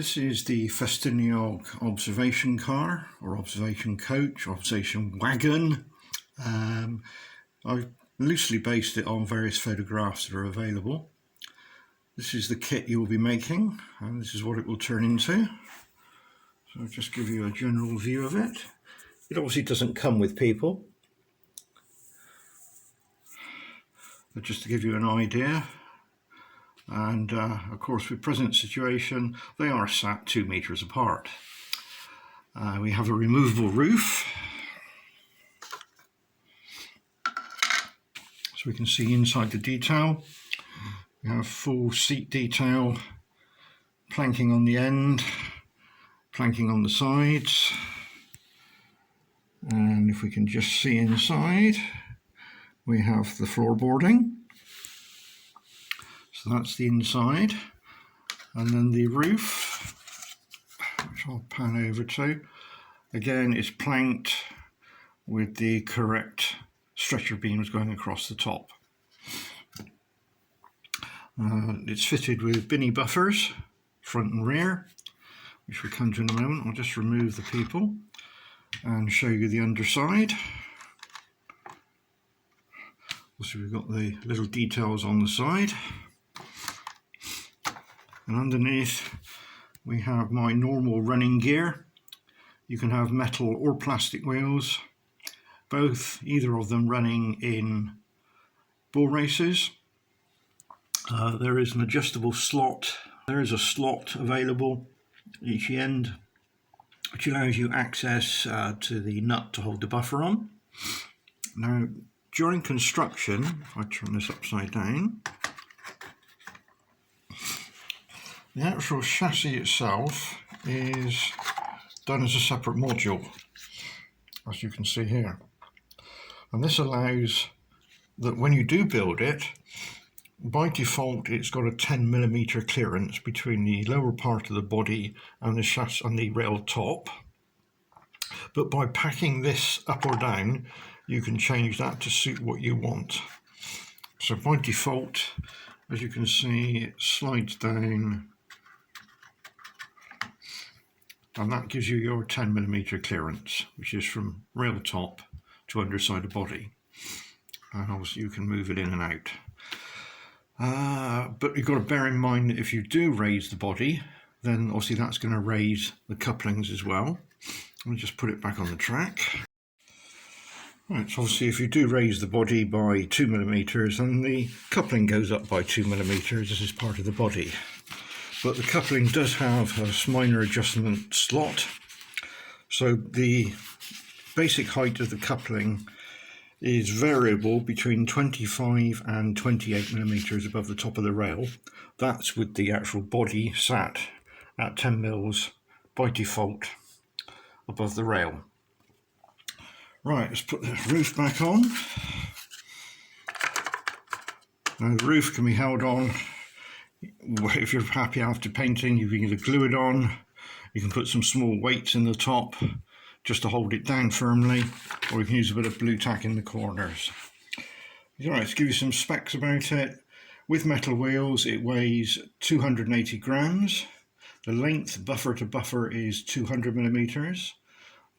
This is the Ffestiniog Observation Car, or Observation Coach, or Observation Wagon. I've loosely based it on various photographs that are available. This is the kit you will be making, and this is what it will turn into. So I'll just give you a general view of it. It obviously doesn't come with people, but just to give you an idea. And of course, with present situation, they are sat 2 meters apart. We have a removable roof, so we can see inside the detail. We have full seat detail, planking on the end, planking on the sides, and if we can just see inside, we have the floorboarding. So that's the inside, and then the roof, which I'll pan over to, again is planked with the correct stretcher beams going across the top. It's fitted with binny buffers, front and rear, which we'll come to in a moment. I'll just remove the people and show you the underside. Also, we've got the little details on the side. And underneath we have my normal running gear. You can have metal or plastic wheels, either of them running in bull races. There is an adjustable slot. There is a slot available at each end, which allows you access to the nut to hold the buffer on. Now, during construction, if I turn this upside down, the actual chassis itself is done as a separate module, as you can see here. And this allows that when you do build it, by default it's got a 10mm clearance between the lower part of the body and the chassis and the rail top. But by packing this up or down, you can change that to suit what you want. So by default, as you can see, it slides down, and that gives you your 10mm clearance, which is from rail top to underside of body. And obviously you can move it in and out. But you've got to bear in mind that if you do raise the body, then obviously that's going to raise the couplings as well. I'll just put it back on the track. Right, so obviously if you do raise the body by 2mm, then the coupling goes up by 2mm. This is part of the body. But the coupling does have a minor adjustment slot. So the basic height of the coupling is variable between 25 and 28mm above the top of the rail. That's with the actual body sat at 10mm by default above the rail. Right, let's put the roof back on. Now the roof can be held on. If you're happy after painting, you can either glue it on, you can put some small weights in the top just to hold it down firmly, or you can use a bit of blue tack in the corners. Alright, let's give you some specs about it. With metal wheels, it weighs 280 grams. The length buffer to buffer is 200mm.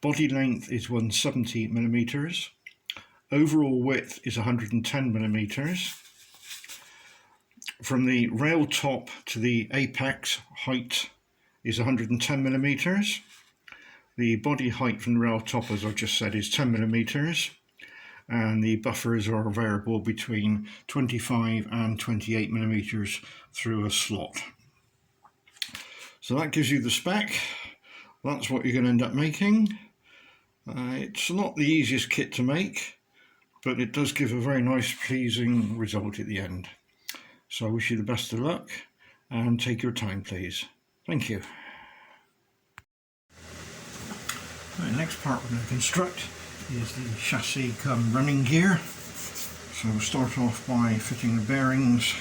Body length is 170mm. Overall width is 110mm. From the rail top to the apex height is 110mm. The body height from the rail top, as I just said, is 10mm. And the buffers are variable between 25 and 28mm through a slot. So that gives you the spec. That's what you're going to end up making. It's not the easiest kit to make, but it does give a very nice, pleasing result at the end. So I wish you the best of luck, and take your time please. Thank you. Right, next part we're going to construct is the chassis cum running gear. So we'll start off by fitting the bearings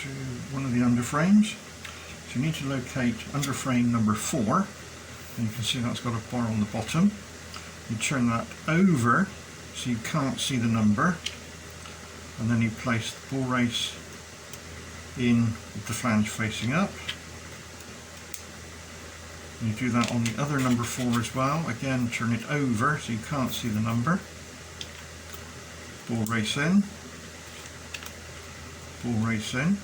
to one of the underframes. So you need to locate underframe number 4, and you can see that's got a bar on the bottom. You turn that over so you can't see the number, and then you place the bull race in with the flange facing up. And you do that on the other number 4 as well. Again, turn it over so you can't see the number. Ball race in. Ball race in.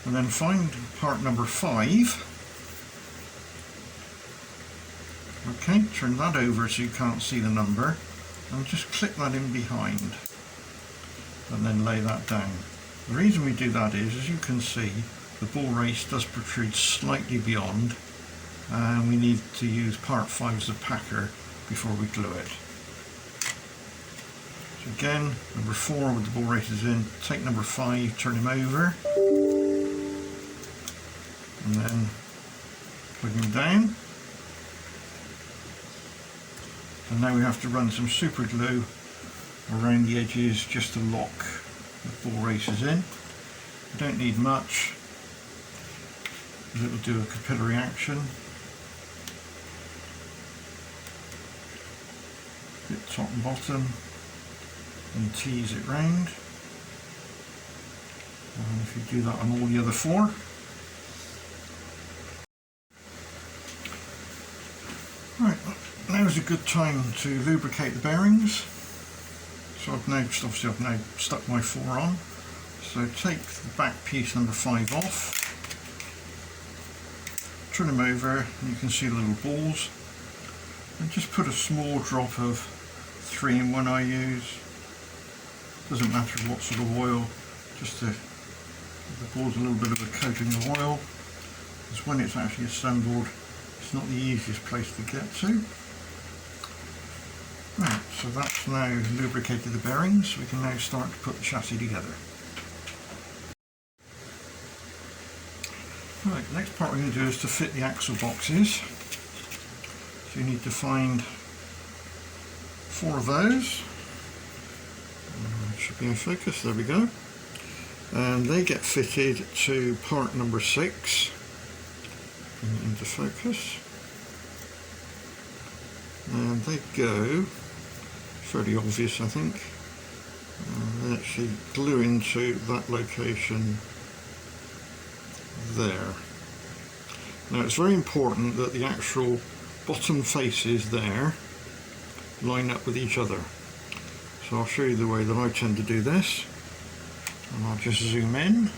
And then find part number 5. Okay, turn that over so you can't see the number. And just click that in behind. And then lay that down. The reason we do that is, as you can see, the ball race does protrude slightly beyond, and we need to use part 5 as a packer before we glue it. So again, number 4 with the ball races in, take number 5, turn him over, and then plug him down. And now we have to run some super glue around the edges just to lock the ball races in. You don't need much, because it will do a capillary action. Bit top and bottom, and tease it round. And if you do that on all the other 4. Right, now is a good time to lubricate the bearings. So I've now stuck my 4 on. So take the back piece number 5 off, turn them over, and you can see the little balls, and just put a small drop of 3-in-1 I use. Doesn't matter what sort of oil, just to give the balls a little bit of a coating of oil, because when it's actually assembled, it's not the easiest place to get to. Right, so that's now lubricated the bearings. We can now start to put the chassis together. Right, next part we're going to do is to fit the axle boxes. So you need to find 4 of those. Should be in focus, there we go. And they get fitted to part number 6. Into focus. And they go, fairly obvious I think, they actually glue into that location there. Now it's very important that the actual bottom faces there line up with each other. So I'll show you the way that I tend to do this, and I'll just zoom in.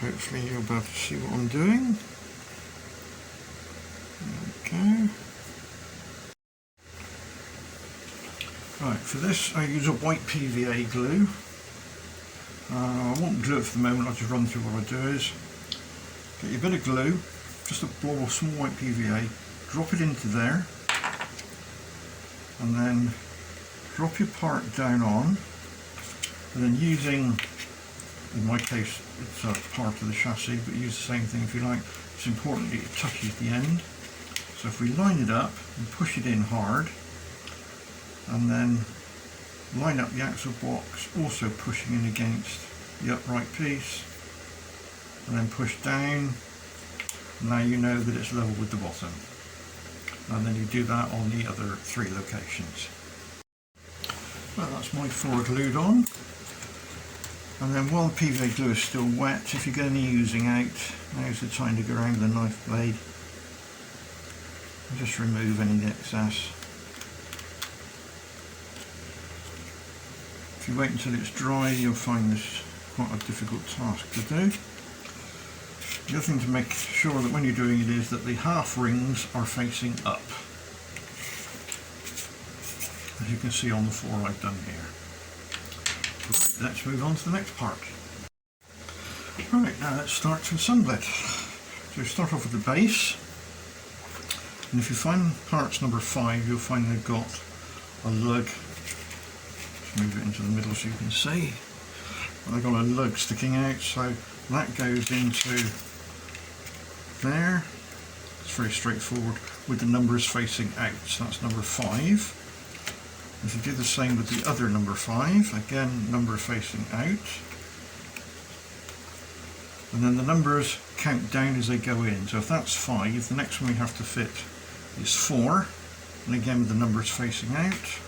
Hopefully you'll be able to see what I'm doing. Okay. Right, for this I use a white PVA glue. I won't glue it for the moment, I'll just run through what I do is get your bit of glue, just a blob of small white PVA, drop it into there, and then drop your part down on, and then using, in my case it's a part of the chassis, but use the same thing if you like. It's important that it touches the end. So if we line it up and push it in hard, and then line up the axle box, also pushing in against the upright piece, and then push down. Now you know that it's level with the bottom. And then you do that on the other 3 locations. Well, that's my 4 glued on. And then while the PVA glue is still wet, if you're going to be using out, now's the time to go around with a knife blade and just remove any excess. If you wait until it's dry, you'll find this quite a difficult task to do. The other thing to make sure that when you're doing it is that the half rings are facing up, as you can see on the 4 I've done here. Right, let's move on to the next part. Right, now let's start to assemble it. So start off with the base, and if you find parts number 5, you'll find they've got a lug. Just move it into the middle so you can see. They've got a lug sticking out, so that goes into there. It's very straightforward with the numbers facing out, so that's number 5. If you do the same with the other number 5, again number facing out, and then the numbers count down as they go in. So if that's 5, the next one we have to fit is 4, and again with the numbers facing out.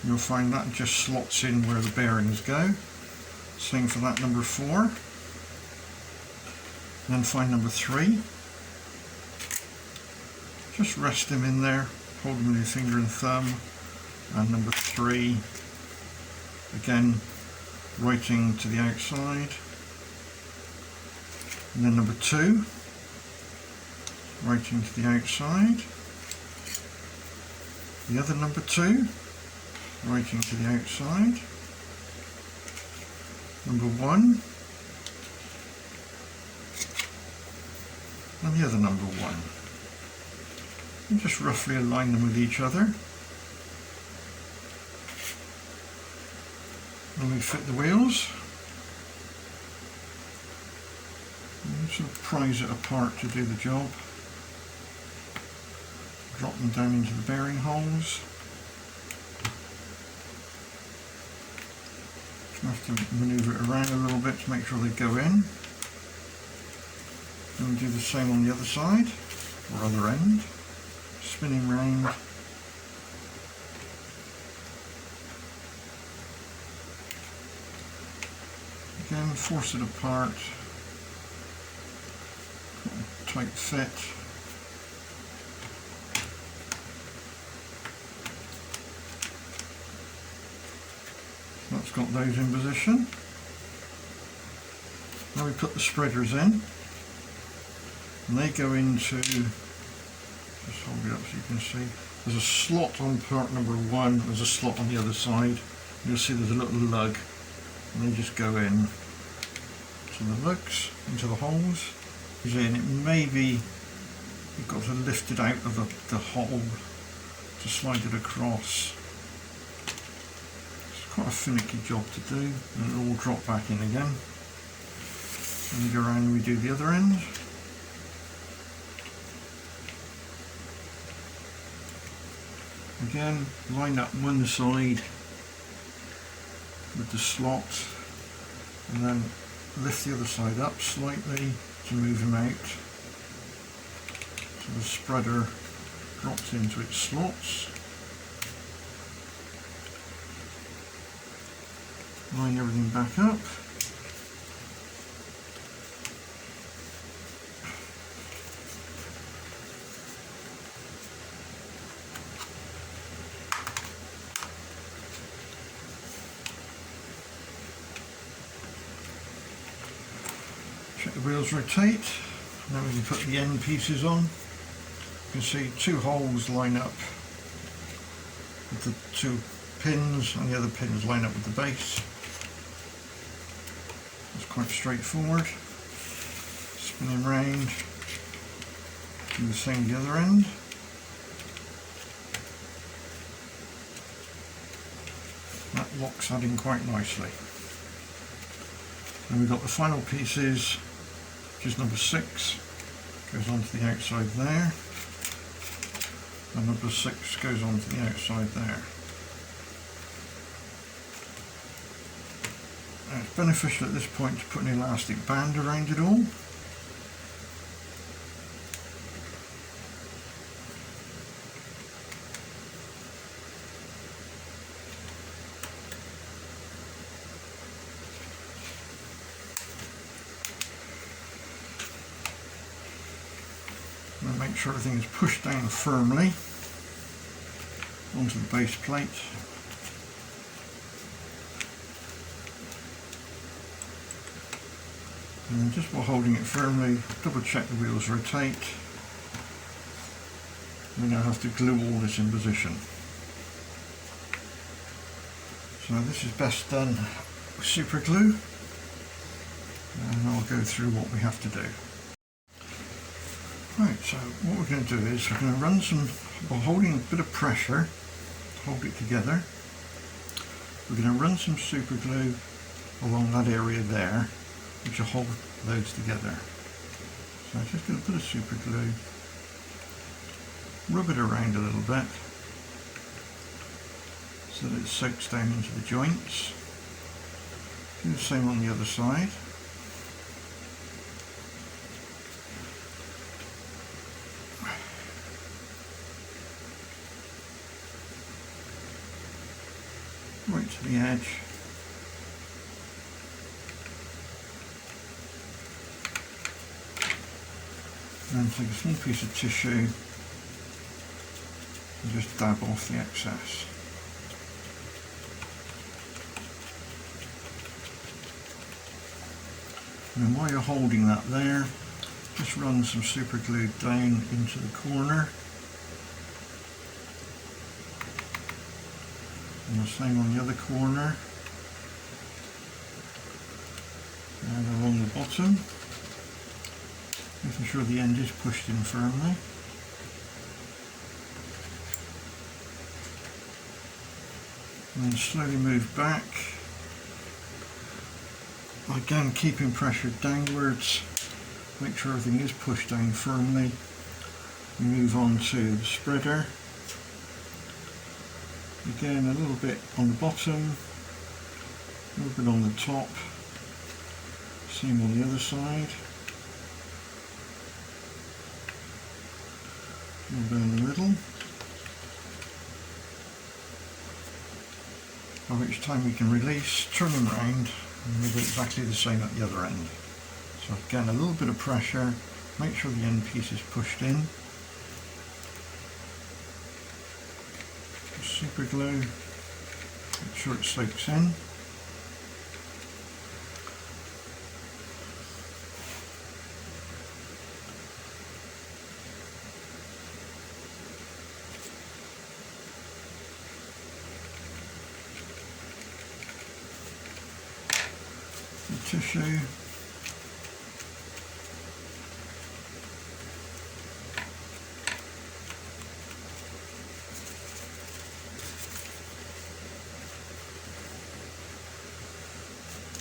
You'll find that just slots in where the bearings go. Same for that number 4. then find number 3. Just rest them in there, hold them with your finger and thumb, and number 3, again writing to the outside, and then number 2, writing to the outside, the other number 2, writing to the outside, number 1, and the other number 1. And just roughly align them with each other. And we fit the wheels. And sort of prise it apart to do the job. Drop them down into the bearing holes. I have to manoeuvre it around a little bit to make sure they go in. And we do the same on the other side, or other end. Spinning round. Again, force it apart. Tight fit. That's got those in position. Now we put the spreaders in, and they go into, just hold it up so you can see, there's a slot on part number 1, there's a slot on the other side. You'll see there's a little lug, and they just go in to the lugs, into the holes. And it may be, you've got to lift it out of the hole to slide it across. It's quite a finicky job to do, and it'll all drop back in again. And we go around and we do the other end. Again, line up one side with the slot, and then lift the other side up slightly to move them out. So the spreader drops into its slots. Line everything back up. Check the wheels rotate. Now we can put the end pieces on. You can see 2 holes line up with the 2 pins, and the other pins line up with the base. It's quite straightforward. Spinning round, do the same the other end. That locks that in quite nicely. Then we've got the final pieces, which is number 6, goes onto the outside there, and number 6 goes onto the outside there. Now it's beneficial at this point to put an elastic band around it all. And make sure everything is pushed down firmly onto the base plate. And then just while holding it firmly, double check the wheels rotate. We now have to glue all this in position. So this is best done with super glue, and I'll go through what we have to do. Right, so what we're going to do is we're going to run some, while holding a bit of pressure, hold it together, we're going to run some super glue along that area there, which will hold those together. So I'm just going to put a super glue, rub it around a little bit so that it soaks down into the joints. Do the same on the other side. Right to the edge. And then take a small piece of tissue and just dab off the excess. And then while you're holding that there, just run some super glue down into the corner. And the same on the other corner. And along the bottom, making sure the end is pushed in firmly. And then slowly move back. Again, keeping pressure downwards. Make sure everything is pushed down firmly. We move on to the spreader. Again, a little bit on the bottom, a little bit on the top. Same on the other side. And down the middle. By which time we can release, turn them round, and we'll do exactly the same at the other end. So again, a little bit of pressure, make sure the end piece is pushed in. Super glue, make sure it soaks in. The tissue.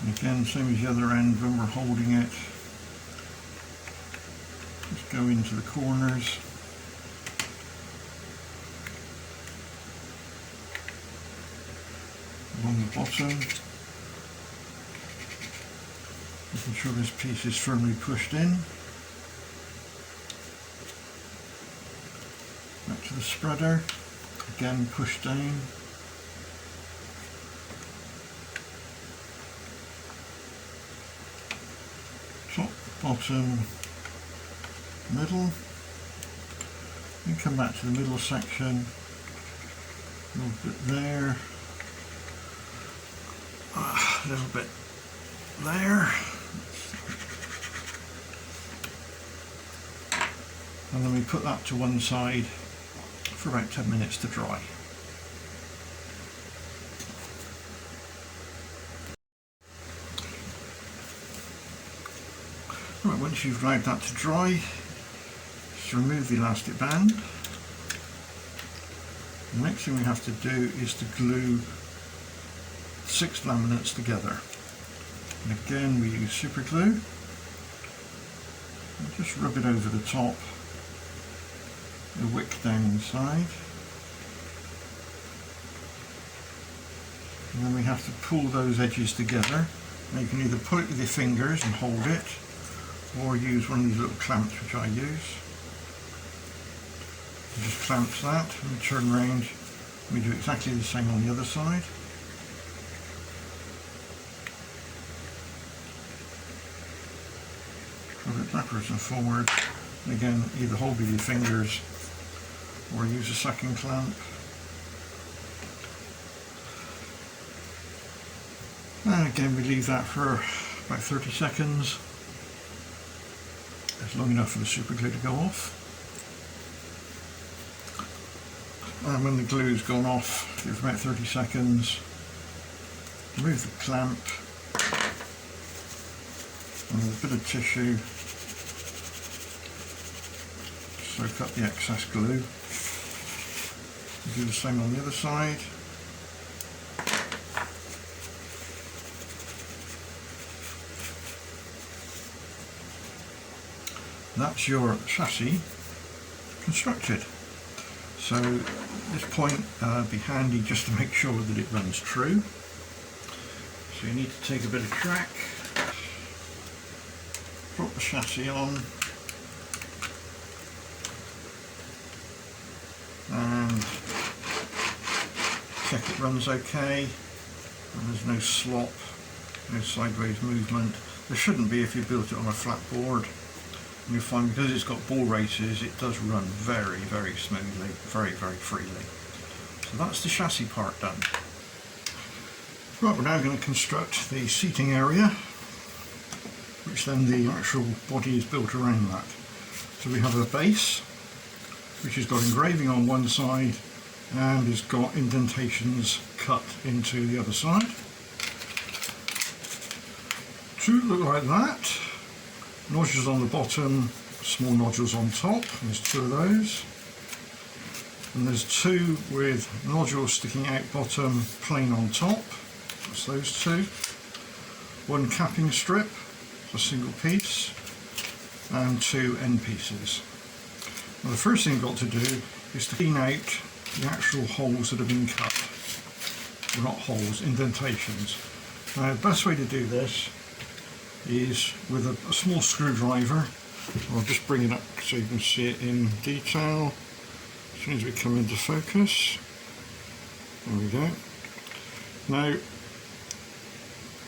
And again, same as the other end, when we're holding it, just go into the corners. Along the bottom. Making sure this piece is firmly pushed in. Back to the spreader. Again, push down. Top, bottom, middle, and come back to the middle section, a little bit there, a little bit there, and then we put that to one side for about 10 minutes to dry. Right, once you've allowed that to dry, just remove the elastic band. The next thing we have to do is to glue 6 laminates together. And again, we use super glue. And just rub it over the top, the wick down inside. And then we have to pull those edges together. Now you can either pull it with your fingers and hold it, or use one of these little clamps, which I use. It just clamps that, and we turn around, and we do exactly the same on the other side. Rub it backwards and forward, and again, either hold with your fingers, or use a sucking clamp. And again, we leave that for about 30 seconds. It's long enough for the super glue to go off. And when the glue's gone off, give it about 30 seconds. Remove the clamp. And with a bit of tissue, soak up the excess glue. Do the same on the other side. That's your chassis constructed. So at this point, be handy just to make sure that it runs true. So you need to take a bit of track, drop the chassis on, and check it runs okay, and there's no slop, no sideways movement. There shouldn't be if you built it on a flat board. You'll find because it's got ball races, it does run very, very smoothly, very, very freely. So that's the chassis part done. Right, we're now going to construct the seating area, which then the actual body is built around that. So we have a base, which has got engraving on one side and has got indentations cut into the other side. Two look like that. Nodules on the bottom, small nodules on top. There's two of those. And there's two with nodules sticking out bottom, plain on top. That's those two. One capping strip, a single piece, and two end pieces. Now the first thing you've got to do is to clean out the actual holes that have been cut. Well, not holes, indentations. Now the best way to do this is with a small screwdriver. I'll just bring it up so you can see it in detail as soon as we come into focus. There we go. Now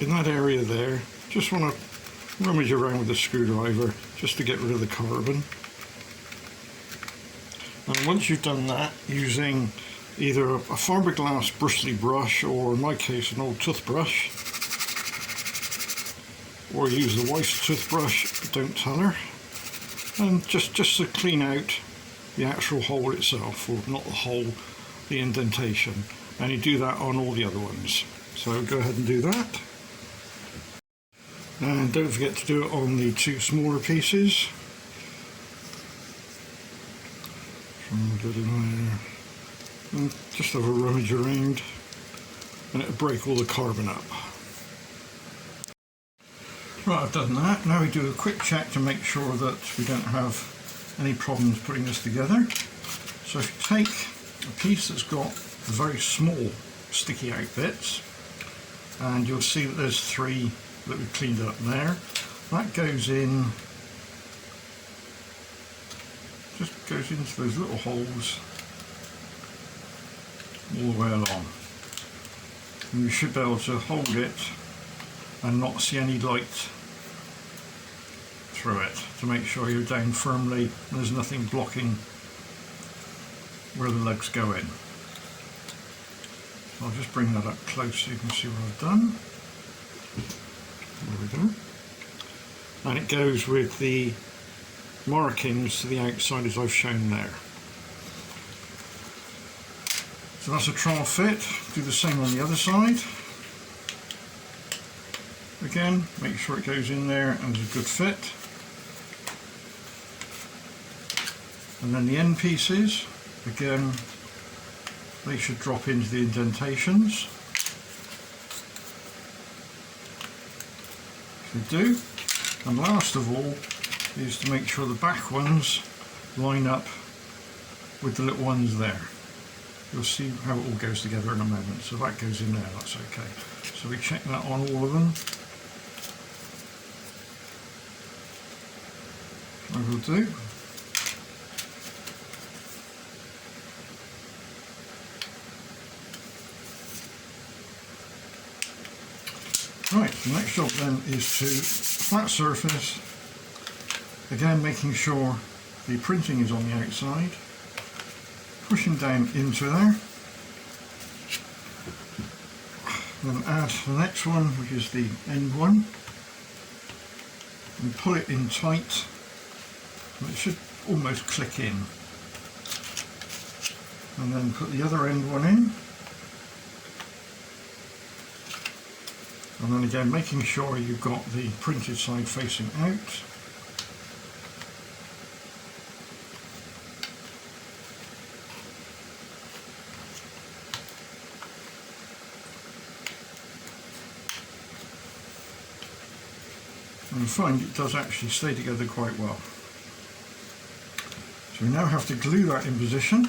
in that area there, just want to rummage around with the screwdriver just to get rid of the carbon. And once you've done that, using either a fiberglass bristly brush, or in my case an old toothbrush, or use the wife's toothbrush, don't tell her, and just to clean out the actual hole itself, or not the hole, the indentation. And you do that on all the other ones. So go ahead and do that. And don't forget to do it on the two smaller pieces. Get in there. And just have a rummage around, and it'll break all the carbon up. Right, I've done that. Now we do a quick check to make sure that we don't have any problems putting this together. So if you take a piece that's got the very small sticky out bits, and you'll see that there's three that we've cleaned up there. That goes in, just goes into those little holes all the way along. And you should be able to hold it and not see any light through it, to make sure you're down firmly and there's nothing blocking where the legs go in. So I'll just bring that up close so you can see what I've done. There we go. And it goes with the markings to the outside as I've shown there. So that's a trial fit. Do the same on the other side. Again, make sure it goes in there and is a good fit. And then the end pieces, again, they should drop into the indentations. They do. And last of all is to make sure the back ones line up with the little ones there. You'll see how it all goes together in a moment. So that goes in there, that's okay. So we check that on all of them. I will do. Right, the next job then is to flat surface, again making sure the printing is on the outside, pushing down into there, then add the next one, which is the end one, and pull it in tight, and it should almost click in, and then put the other end one in. And then again, making sure you've got the printed side facing out. And you find it does actually stay together quite well. So we now have to glue that in position.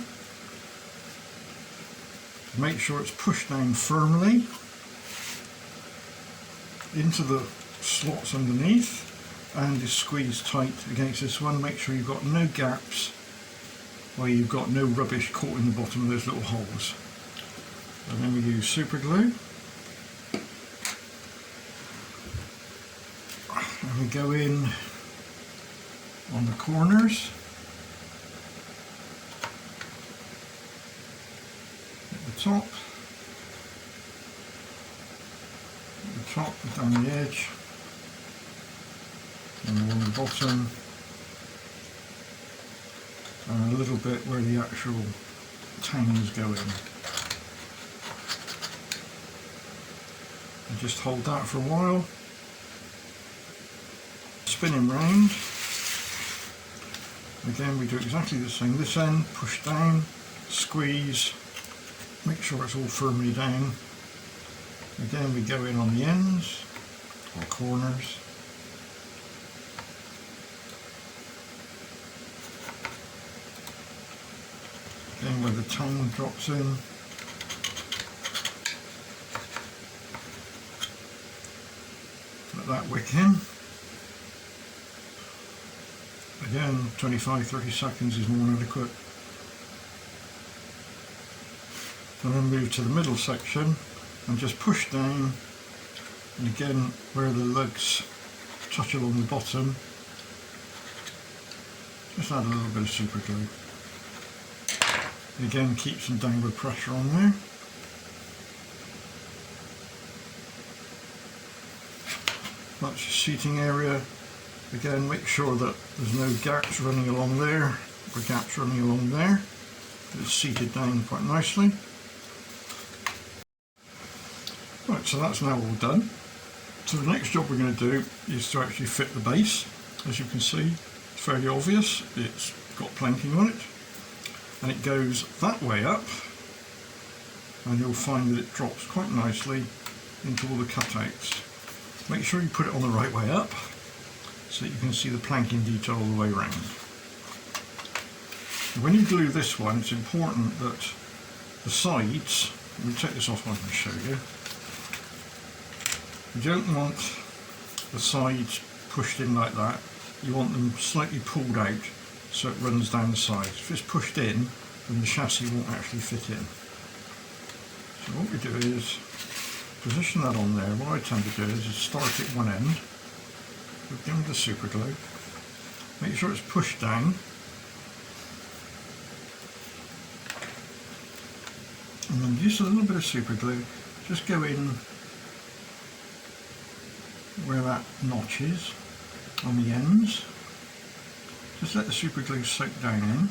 Make sure it's pushed down firmly into the slots underneath, and is squeezed tight against this one. Make sure you've got no gaps where you've got no rubbish caught in the bottom of those little holes. And then we use super glue, and we go in on the corners. At the top, down the edge, and along the bottom, and a little bit where the actual tangs go in. And just hold that for a while, spinning round. Again, we do exactly the same. This end, push down, squeeze, make sure it's all firmly down. Again, we go in on the ends or corners. Again, where the tang drops in. Let that wick in. Again, 25-30 seconds is more than adequate. And then move to the middle section and just push down, and again where the lugs touch along the bottom, just add a little bit of super glue. And again, keep some downward pressure on there. That's your seating area. Again, make sure that there's no gaps running along there or gaps running along there. It's seated down quite nicely. Right, so that's now all done. So the next job we're going to do is to actually fit the base. As you can see, it's fairly obvious. It's got planking on it, and it goes that way up, and you'll find that it drops quite nicely into all the cutouts. Make sure you put it on the right way up so that you can see the planking detail all the way around. When you glue this one, it's important that the sides, let me take this off and I can show you. You don't want the sides pushed in like that. You want them slightly pulled out so it runs down the sides. If it's pushed in, then the chassis won't actually fit in. So what we do is position that on there. What I tend to do is start at one end, begin with the super glue, make sure it's pushed down, and then just a little bit of super glue, just go in where that notch is on the ends. Just let the super glue soak down in,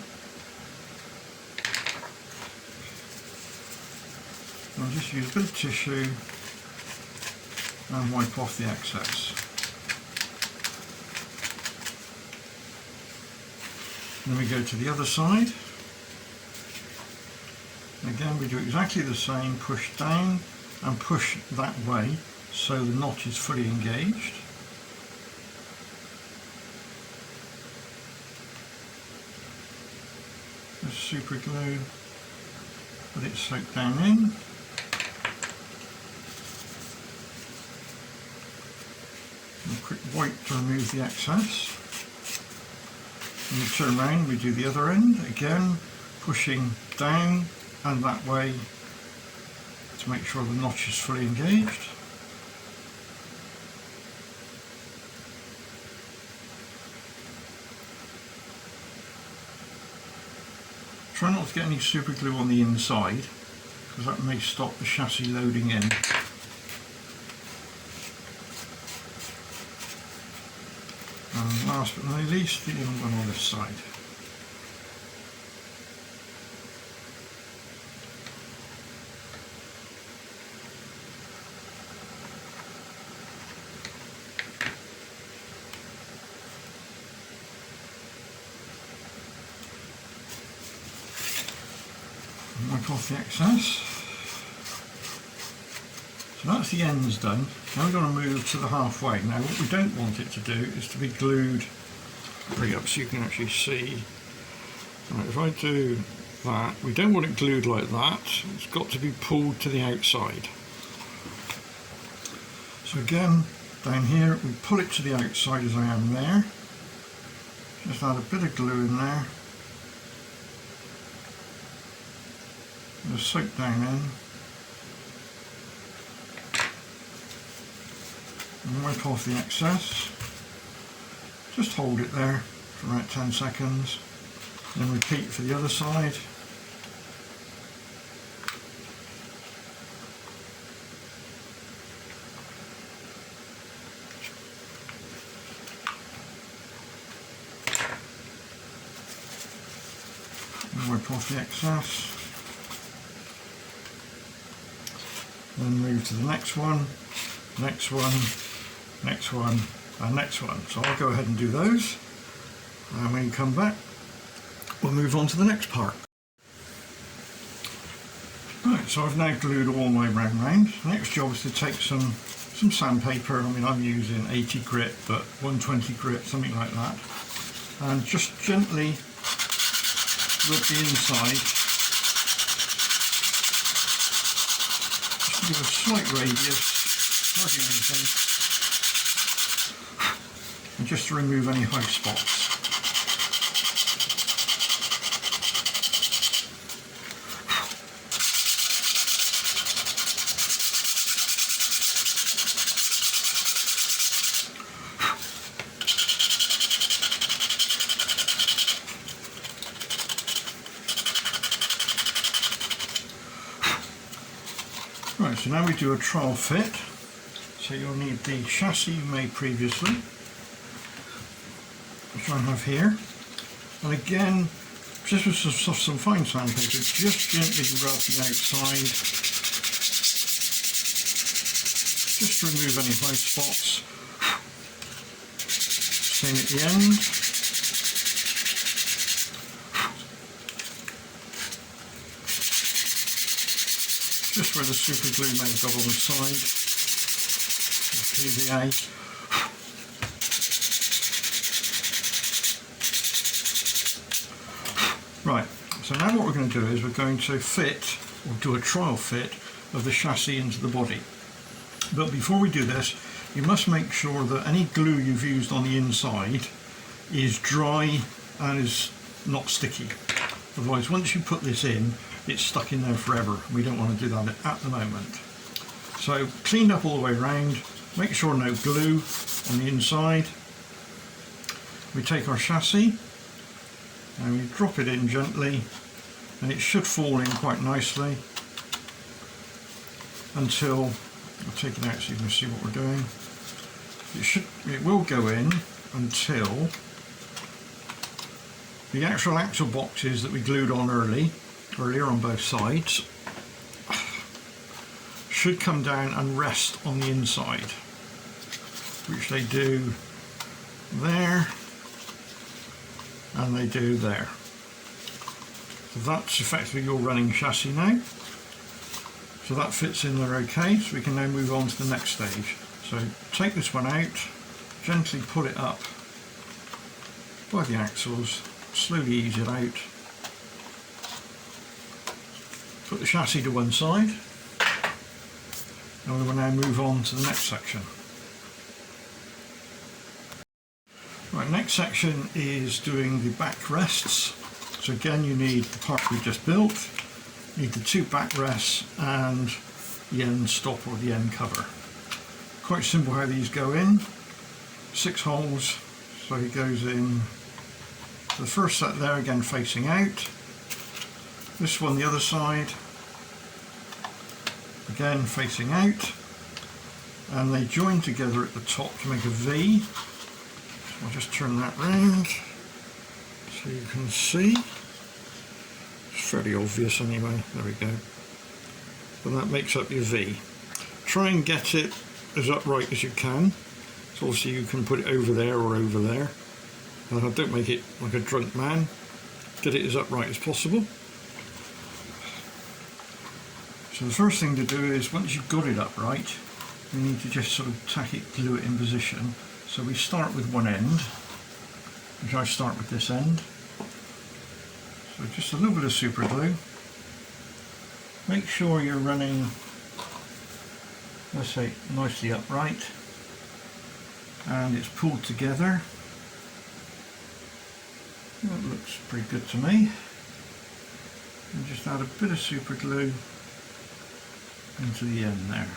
and just use a bit of tissue and wipe off the excess. Then we go to the other side. Again, we do exactly the same, push down and push that way so the notch is fully engaged. Just super glue, let it soak down in. And a quick wipe to remove the excess. When we turn around, we do the other end, again pushing down and that way to make sure the notch is fully engaged. Try not to get any super glue on the inside because that may stop the chassis loading in. And last but not least, the other one on this side. Wipe off the excess. So that's the ends done. Now we're going to move to the halfway. Now what we don't want it to do is to be glued, bring it up so you can actually see. Right, if I do that, we don't want it glued like that. It's got to be pulled to the outside. So again, down here we pull it to the outside as I am there. Just add a bit of glue in there. Just soak down in. And wipe off the excess. Just hold it there for about 10 seconds. Then repeat for the other side. And wipe off the excess. Then move to the next one, next one, next one, and next one. So I'll go ahead and do those. And when you come back, we'll move on to the next part. Right, so I've now glued all my round. The next job is to take some sandpaper. I mean, I'm using 80 grit, but 120 grit, something like that. And just gently rub the inside. Just give a slight radius, hardly anything. And just to remove any high spots. Right, so now we do a trial fit. So you'll need the chassis you made previously, which I have here. And again, just with some fine sandpaper, just gently rub the outside, just to remove any high spots. Same at the end. Just where the super glue may have got on the side, the PVA. Right, so now what we're going to do is we're going to fit, or do a trial fit, of the chassis into the body. But before we do this, you must make sure that any glue you've used on the inside is dry and is not sticky. Otherwise, once you put this in, it's stuck in there forever. We don't want to do that at the moment. So cleaned up all the way around, make sure no glue on the inside. We take our chassis and we drop it in gently, and it should fall in quite nicely until, I'll take it out so you can see what we're doing. It will go in until the actual axle boxes that we glued on earlier on both sides should come down and rest on the inside, which they do there and they do there. So that's effectively your running chassis now. So that fits in there okay, so we can now move on to the next stage. So take this one out, gently pull it up by the axles, slowly ease it out. Put the chassis to one side, and we will now move on to the next section. Right, next section is doing the back rests. So again, you need the part we just built, you need the two back rests and the end stop or the end cover. Quite simple how these go in. 6 holes, so he goes in the first set there, again facing out. This one the other side, again facing out, and they join together at the top to make a V. So I'll just turn that round so you can see. It's fairly obvious anyway, there we go. And that makes up your V. Try and get it as upright as you can. So obviously you can put it over there or over there. Don't make it like a drunk man. Get it as upright as possible. So the first thing to do is, once you've got it upright, you need to just sort of tack it, glue it in position. So we start with one end, which I start with this end. So just a little bit of super glue. Make sure you're running, let's say, nicely upright, and it's pulled together. That looks pretty good to me. And just add a bit of super glue into the end there.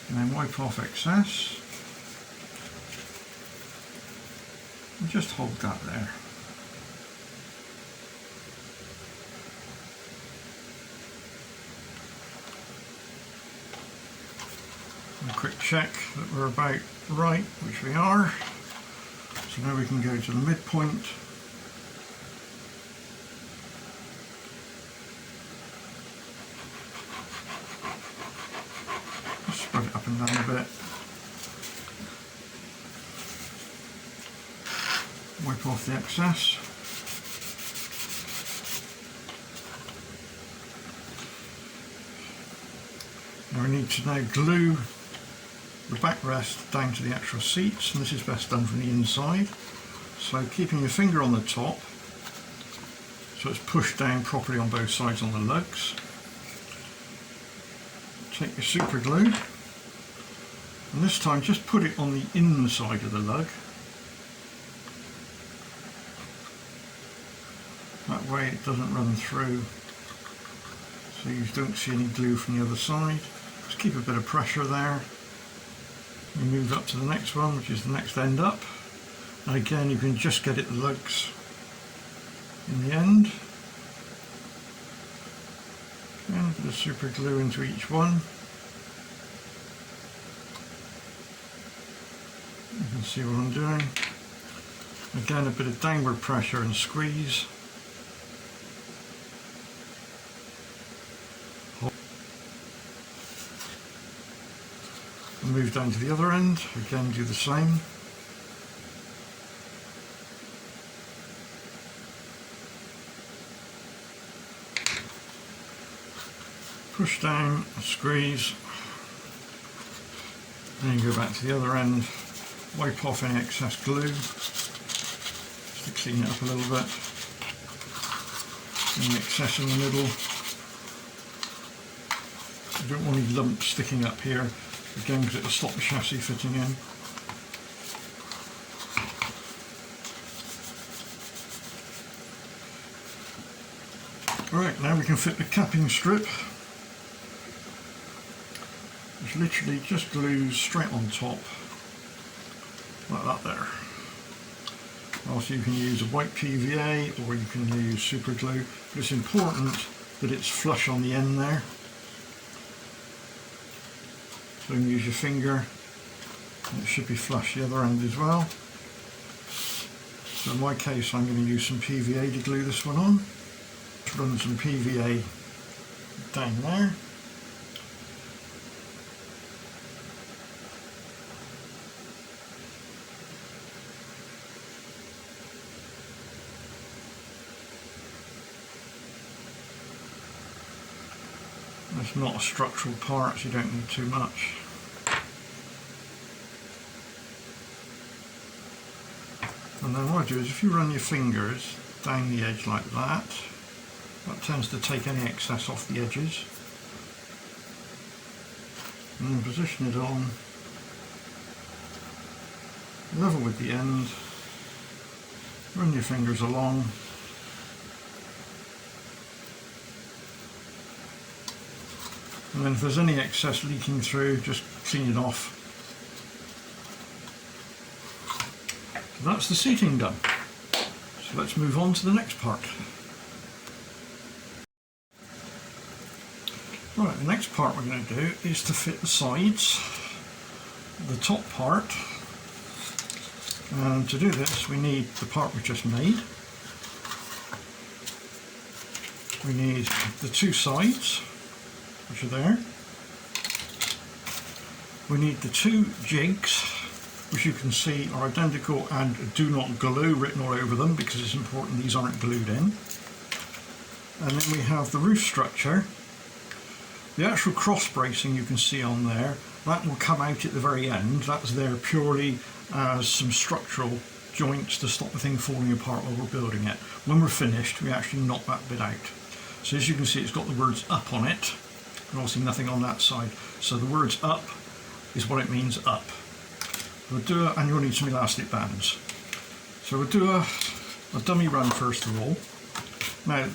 And then wipe off excess. and just hold that there. And a quick check that we're about right, which we are. So now we can go to the midpoint. Spread it up and down a bit. Wipe off the excess. Now we need to now glue the backrest down to the actual seats, and this is best done from the inside. So keeping your finger on the top so it's pushed down properly on both sides on the lugs. Take your super glue, and this time just put it on the inside of the lug. That way it doesn't run through, so you don't see any glue from the other side. Just keep a bit of pressure there. We move up to the next one, which is the next end up. And again, you can just get it the lugs in the end. And a bit of super glue into each one. You can see what I'm doing. Again, a bit of downward pressure and squeeze. Move down to the other end, again do the same. Push down, squeeze, then you go back to the other end, wipe off any excess glue, just to clean it up a little bit. Any excess in the middle. You don't want any lumps sticking up here. Again, because it will stop the chassis fitting in. Right, now we can fit the capping strip, which literally just glues straight on top, like that there. Also, you can use a white PVA or you can use super glue, but it's important that it's flush on the end there. So you can use your finger, and it should be flush the other end as well. So in my case, I'm going to use some PVA to glue this one on. Run some PVA down there. It's not a structural part, so you don't need too much. And then what I do is, if you run your fingers down the edge like that, that tends to take any excess off the edges. And then position it on, level with the end, run your fingers along. And then if there's any excess leaking through, just clean it off. So that's the seating done. So let's move on to the next part. Right, the next part we're going to do is to fit the sides, the top part. And to do this, we need the part we just made. We need the two sides, which are there. We need the two jigs, which you can see are identical and do not glue written all over them, because it's important these aren't glued in. And then we have the roof structure. The actual cross bracing you can see on there, that will come out at the very end. That's there purely as some structural joints to stop the thing falling apart while we're building it. When we're finished, we actually knock that bit out. So as you can see, it's got the words up on it, and obviously nothing on that side. So the words up is what it means, up. We'll do it, and you'll need some elastic bands. So we'll do a dummy run first of all. Now,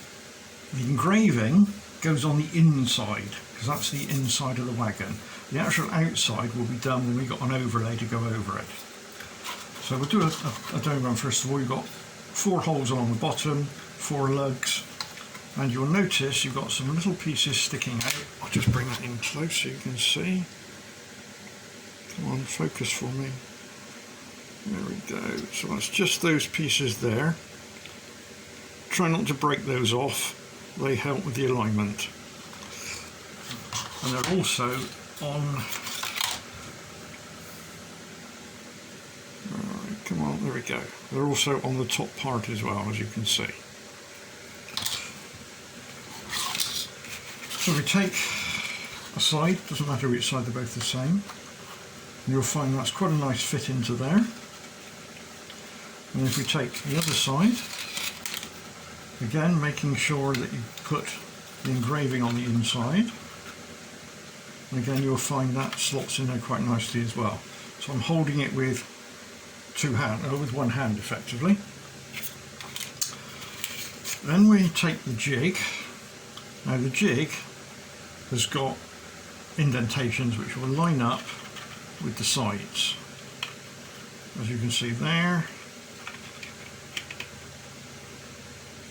the engraving goes on the inside, because that's the inside of the wagon. The actual outside will be done when we've got an overlay to go over it. So we'll do a diagram first of all. You've got 4 holes along the bottom, 4 lugs, and you'll notice you've got some little pieces sticking out. I'll just bring that in close so you can see. Come on, focus for me. There we go. So that's just those pieces there. Try not to break those off. They help with the alignment. And they're also on... Alright, come on, there we go. They're also on the top part as well, as you can see. So we take a side, doesn't matter which side, they're both the same. And you'll find that's quite a nice fit into there. And if we take the other side, again making sure that you put the engraving on the inside, and again you'll find that slots in there quite nicely as well. So I'm holding it with with one hand effectively. Then we take the jig. Now the jig has got indentations which will line up with the sides, as you can see there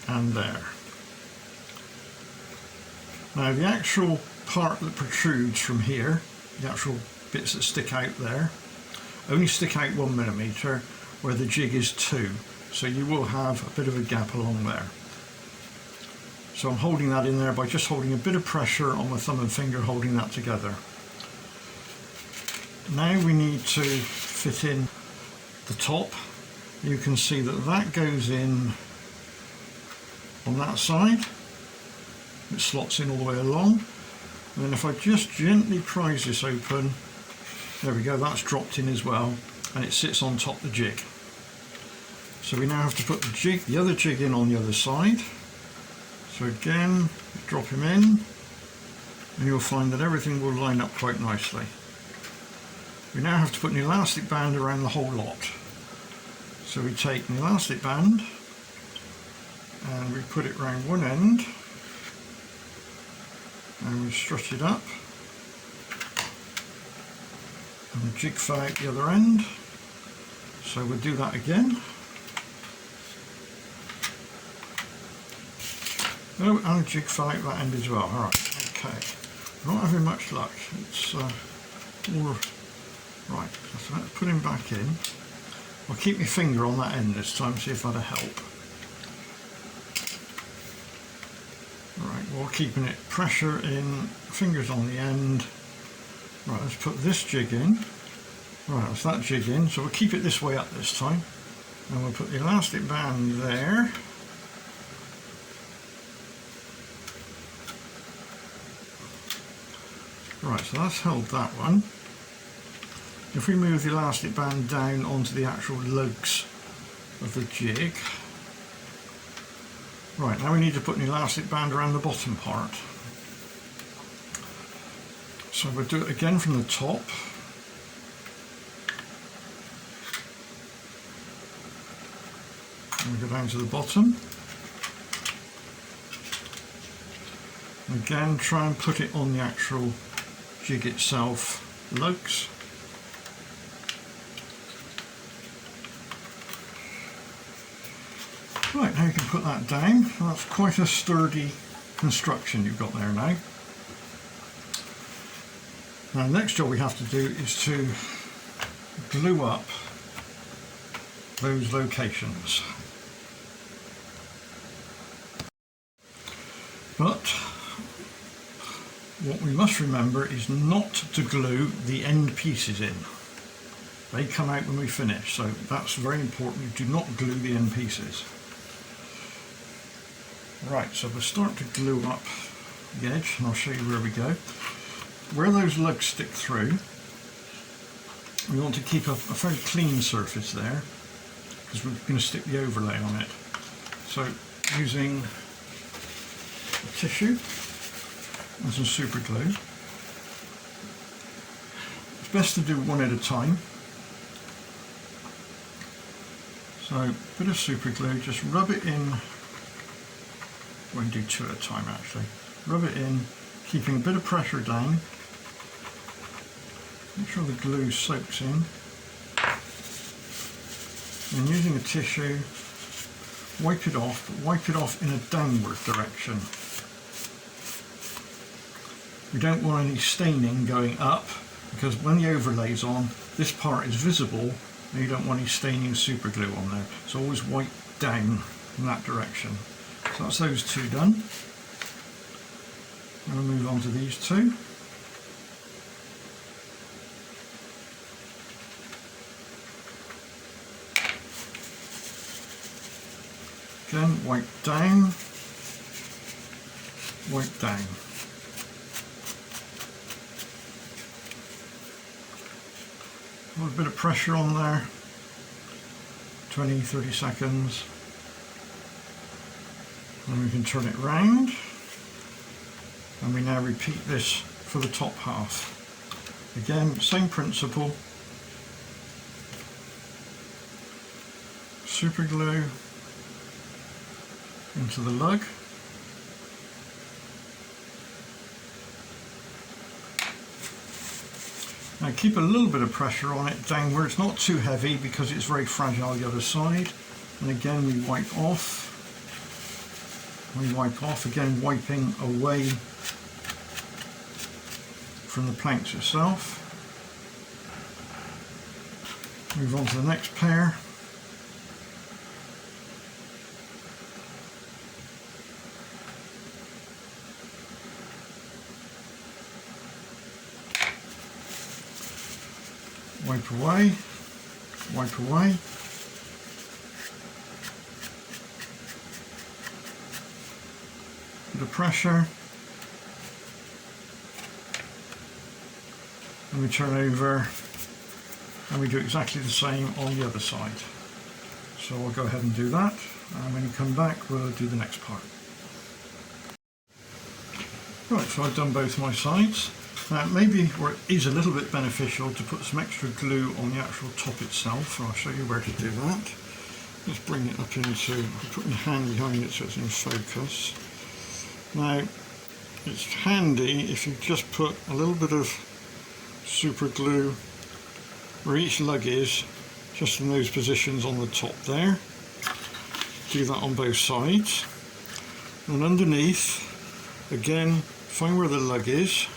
and there. Now the actual part that protrudes from here, the actual bits that stick out there, only stick out 1 millimetre where the jig is 2, so you will have a bit of a gap along there. So I'm holding that in there by just holding a bit of pressure on my thumb and finger, holding that together. Now we need to fit in the top. You can see that that goes in on that side. It slots in all the way along. And then if I just gently prise this open, there we go, that's dropped in as well, and it sits on top of the jig. So we now have to put the other jig in on the other side. So again, drop him in, and you'll find that everything will line up quite nicely. We now have to put an elastic band around the whole lot. So we take an elastic band and we put it around one end and we stretch it up, and the jig fell out the other end. So we'll do that again. Oh, and the jig fell out that end as well. Alright, okay. We're not having much luck. It's all right. So let's put him back in. I'll keep my finger on that end this time, see if that'll help. Right, while keeping it pressure in, fingers on the end. Right, let's put this jig in. Right, that's that jig in, so we'll keep it this way up this time. And we'll put the elastic band there. Right, so that's held that one. If we move the elastic band down onto the actual lugs of the jig. Right, now we need to put an elastic band around the bottom part. So we'll do it again from the top. And we go down to the bottom. And again, try and put it on the actual jig itself, lugs. Right, now you can put that down. That's quite a sturdy construction you've got there now. Now the next job we have to do is to glue up those locations. But what we must remember is not to glue the end pieces in. They come out when we finish, so that's very important. You do not glue the end pieces. Right, so we'll start to glue up the edge, and I'll show you where we go. Where those lugs stick through, we want to keep a very clean surface there, because we're going to stick the overlay on it. So using a tissue and some super glue. It's best to do one at a time. So a bit of super glue, just rub it in. We're going to do 2 at a time actually. Rub it in, keeping a bit of pressure down. Make sure the glue soaks in. And using a tissue, wipe it off, but wipe it off in a downward direction. We don't want any staining going up, because when the overlay's on, this part is visible and you don't want any staining super glue on there. So always wipe down in that direction. So that's those two done. And we'll move on to these two. Again, wipe down, wipe down. A little bit of pressure on there, 20-30 seconds, and we can turn it round, and we now repeat this for the top half. Again, same principle, super glue into the lug, now keep a little bit of pressure on it downwards, not too heavy because it's very fragile the other side, and again we wipe off, again wiping away from the planks itself. Move on to the next pair. Wipe away, wipe away. Bit of pressure. And we turn over and we do exactly the same on the other side. So we'll go ahead and do that, and when you come back we'll do the next part. Right, so I've done both my sides. Now maybe, or it is a little bit beneficial to put some extra glue on the actual top itself. I'll show you where to do that. Let's bring it up into, I'll put my hand behind it so it's in focus. Now it's handy if you just put a little bit of super glue where each lug is, just in those positions on the top there. Do that on both sides. And underneath, again, find where the lug is,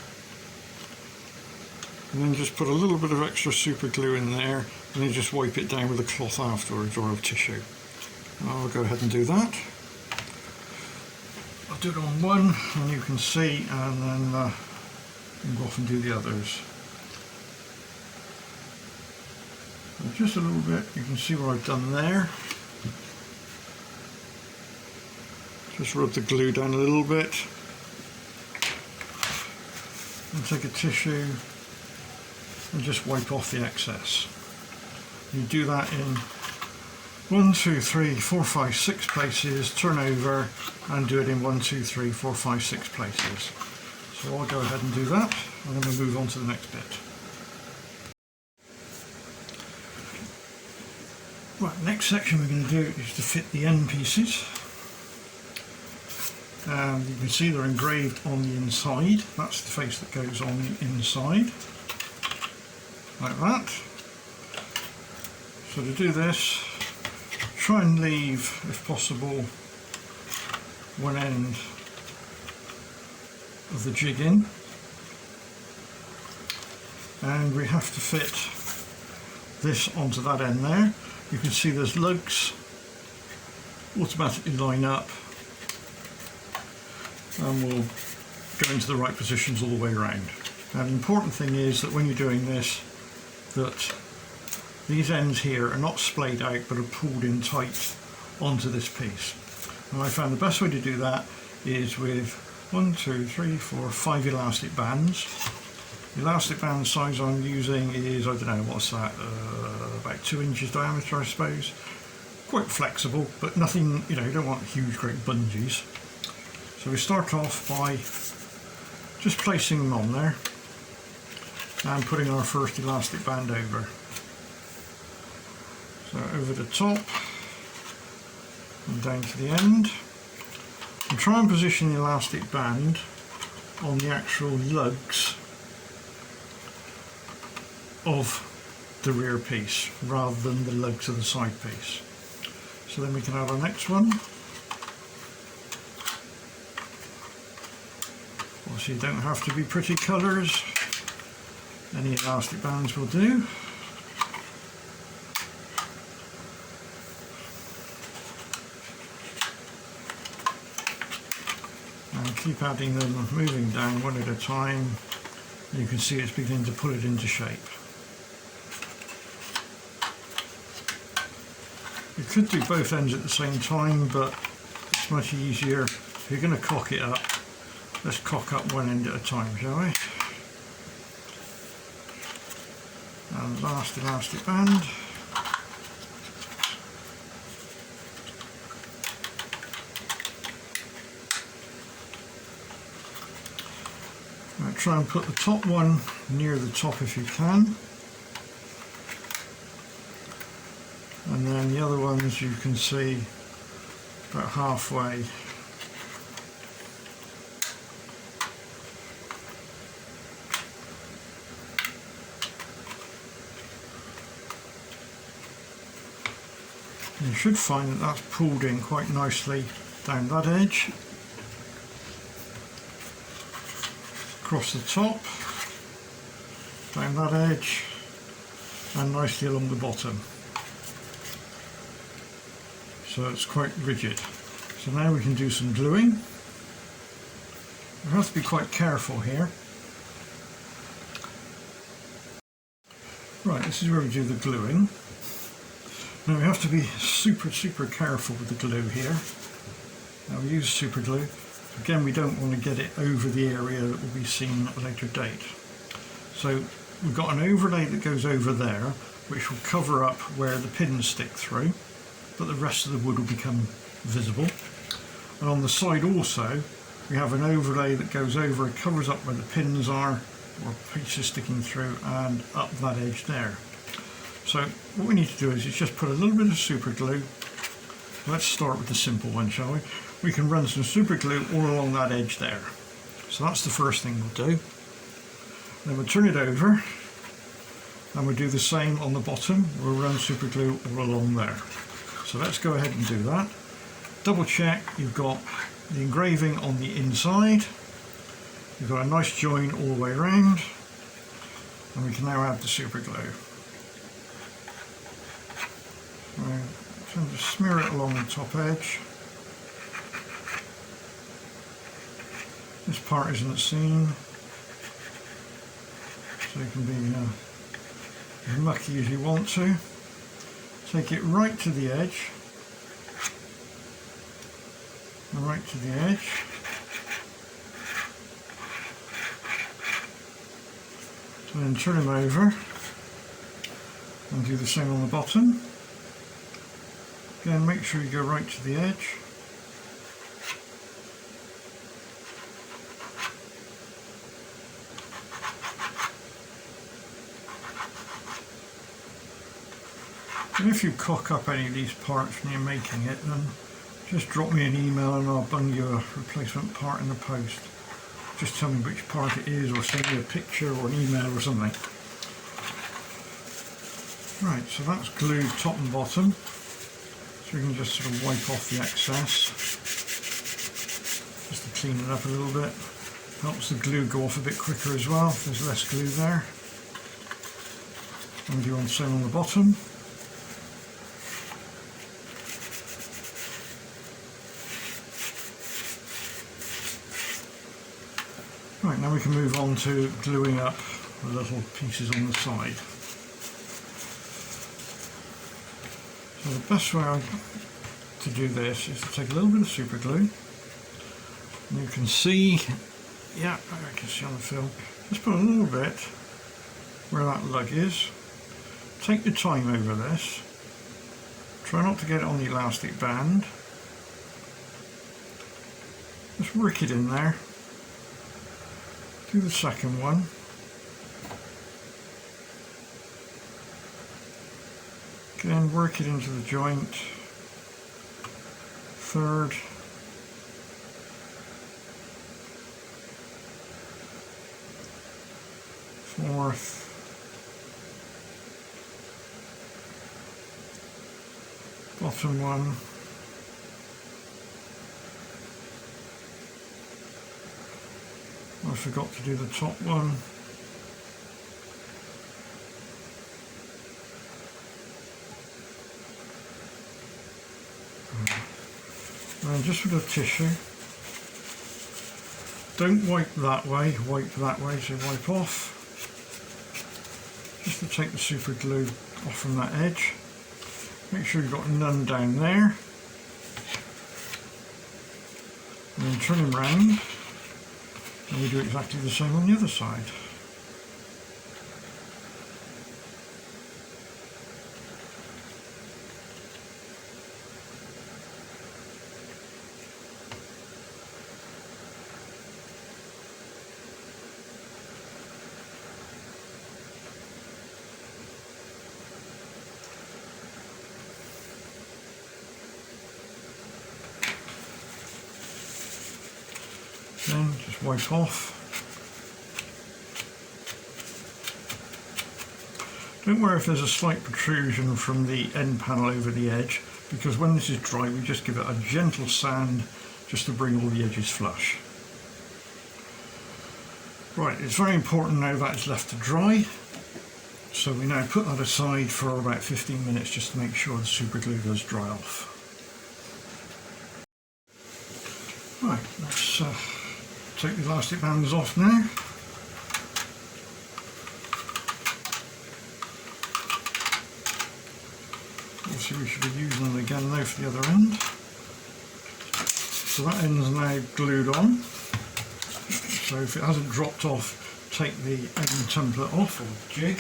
and then just put a little bit of extra super glue in there, and then just wipe it down with a cloth afterwards, or a tissue. I'll go ahead and do that. I'll do it on one, and you can see, and then you can go off and do the others. And just a little bit, you can see what I've done there. Just rub the glue down a little bit, and take a tissue and just wipe off the excess. You do that in 1, 2, 3, 4, 5, 6 places, turn over and do it in 1, 2, 3, 4, 5, 6 places. So I'll go ahead and do that, and then we'll move on to the next bit. Right, next section we're going to do is to fit the end pieces. You can see they're engraved on the inside. That's the face that goes on the inside, like that. So to do this, try and leave, if possible, one end of the jig in, and we have to fit this onto that end there. You can see there's lugs automatically line up, and we'll go into the right positions all the way around. Now the important thing is that when you're doing this, that these ends here are not splayed out but are pulled in tight onto this piece. And I found the best way to do that is with 1, 2, 3, 4, 5 elastic bands. The elastic band size I'm using is, I don't know, what's that, about 2 inches diameter I suppose. Quite flexible, but nothing, you know, you don't want huge great bungees. So we start off by just placing them on there and putting our first elastic band over. So over the top and down to the end. And try and position the elastic band on the actual lugs of the rear piece rather than the lug to the side piece. So then we can add our next one. Obviously you don't have to be pretty colours, any elastic bands will do. And keep adding them, moving down one at a time. You can see it's beginning to pull it into shape. You could do both ends at the same time, but it's much easier. If you're going to cock it up, let's cock up one end at a time, shall we? And last elastic band. Now try and put the top one near the top if you can. And then the other ones you can see about halfway. You should find that that's pulled in quite nicely down that edge, across the top, down that edge, and nicely along the bottom. So it's quite rigid. So now we can do some gluing. We have to be quite careful here. Right, this is where we do the gluing. Now we have to be super careful with the glue here. Now we use super glue. Again, we don't want to get it over the area that will be seen at a later date. So we've got an overlay that goes over there, which will cover up where the pins stick through, but the rest of the wood will become visible. And on the side also, we have an overlay that goes over and covers up where the pins are, or pieces sticking through, and up that edge there. So what we need to do is just put a little bit of super glue. Let's start with the simple one, shall we? We can run some super glue all along that edge there. So that's the first thing we'll do. Then we'll turn it over, and we'll do the same on the bottom. We'll run super glue all along there. So let's go ahead and do that. Double check you've got the engraving on the inside. You've got a nice join all the way around, and we can now add the super glue. So just smear it along the top edge. This part isn't seen, so you can be as mucky as you want to. Take it right to the edge, and right to the edge. So then turn them over and do the same on the bottom. Again, make sure you go right to the edge. And if you cock up any of these parts when you're making it, then just drop me an email and I'll bung you a replacement part in the post. Just tell me which part it is, or send me a picture or an email or something. Right, so that's glued top and bottom. So we can just sort of wipe off the excess, just to clean it up a little bit. Helps the glue go off a bit quicker as well if there's less glue there. And we do the same on the bottom. Right, now we can move on to gluing up the little pieces on the side. So the best way to do this is to take a little bit of super glue. And you can see, yeah, I can see on the film, just put a little bit where that lug is. Take your time over this. Try not to get it on the elastic band. Just work it in there. Do the second one. Again, work it into the joint. Third. Fourth. bottom one, I forgot to do the top one. And just with a tissue, don't wipe that way, wipe that way, so wipe off, just to take the super glue off from that edge. Make sure you've got none down there, and then turn him round, and we do exactly the same on the other side. Then just wipe off. Don't worry if there's a slight protrusion from the end panel over the edge, because when this is dry we just give it a gentle sand just to bring all the edges flush. Right, it's very important now that it's left to dry, so we now put that aside for about 15 minutes just to make sure the super glue does dry off. Right, let's take the elastic bands off now. Obviously we should be using them again now for the other end. So that end's now glued on. So if it hasn't dropped off, take the end template off, or jig.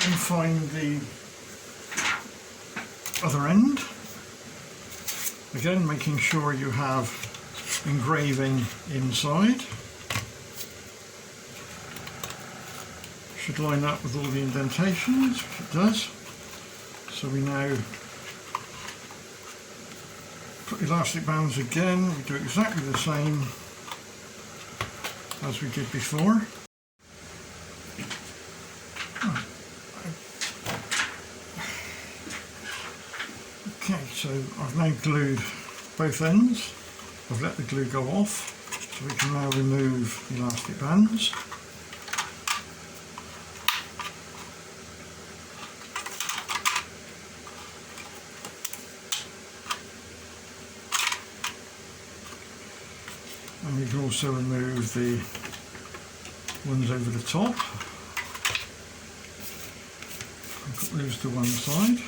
And find the other end, again making sure you have engraving inside. Should line up with all the indentations, which it does. So we now put the elastic bands again, we do exactly the same as we did before. Okay, so I've now glued both ends. I've let the glue go off, so we can now remove the elastic bands. And we can also remove the ones over the top. And put those to one side.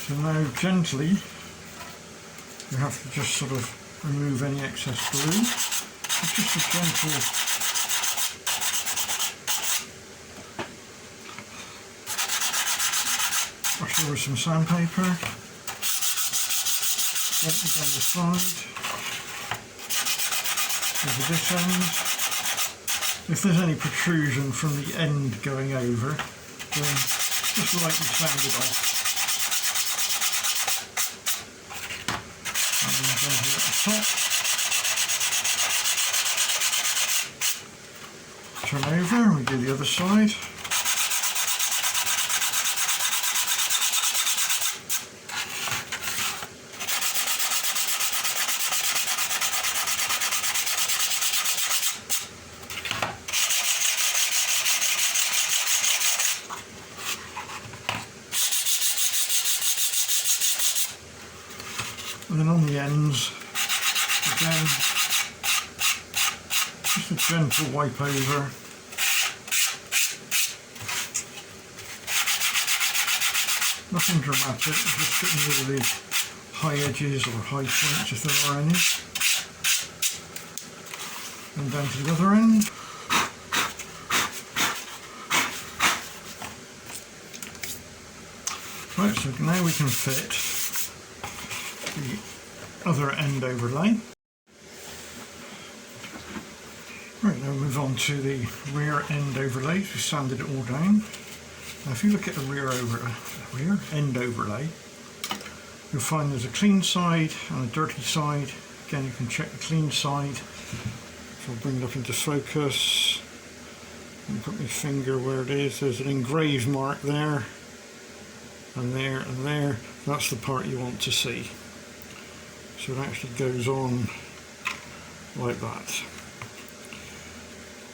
So now gently you have to just sort of remove any excess glue. It's just a gentle brush over some sandpaper, gently down the side, over this end. If there's any protrusion from the end going over, then just lightly sand it off. At the top. Turn over and we do the other side. And then on the ends, again, just a gentle wipe over. Nothing dramatic, just getting rid of the high edges or high points if there are any. And down to the other end. Right, so now we can fit the other end overlay. Right, now move on to the rear end overlay. We sanded it all down. Now if you look at the rear end overlay, you'll find there's a clean side and a dirty side. Again, you can check the clean side So I'll bring it up into focus and put my finger where it is. There's an engraved mark there, and there, and there. That's the part you want to see. So it actually goes on like that.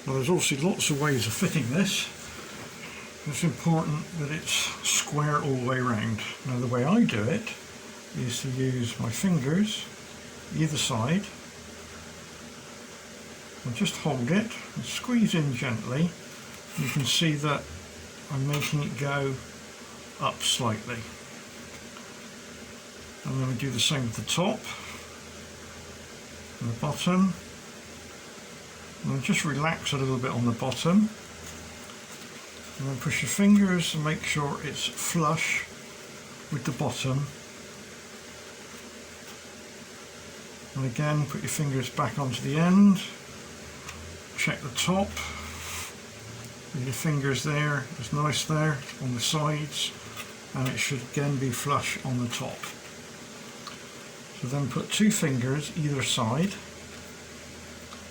Now there's obviously lots of ways of fitting this. It's important that it's square all the way around. Now the way I do it is to use my fingers either side and just hold it and squeeze in gently. You can see that I'm making it go up slightly. And then we do the same with the top and the bottom. And then just relax a little bit on the bottom. And then push your fingers and make sure it's flush with the bottom. And again, put your fingers back onto the end. Check the top. With your fingers there, it's nice there on the sides. And it should again be flush on the top. So then put two fingers either side.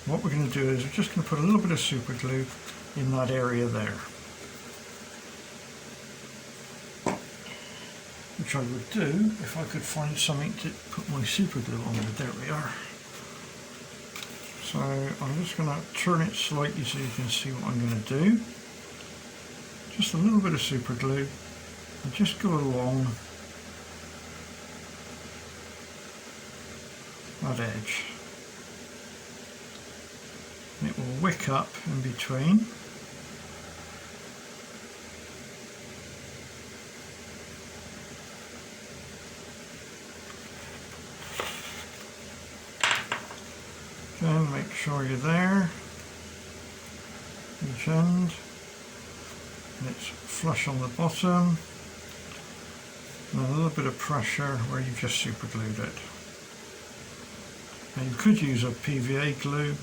What we're going to do is we're just going to put a little bit of super glue in that area there. Which I would do if I could find something to put my super glue on. There we are. So I'm just going to turn it slightly so you can see what I'm going to do. Just a little bit of super glue and just go along that edge. It will wick up in between. Again, make sure you're there, each end, and it's flush on the bottom, and a little bit of pressure where you've just super glued it. Now you could use a PVA glue,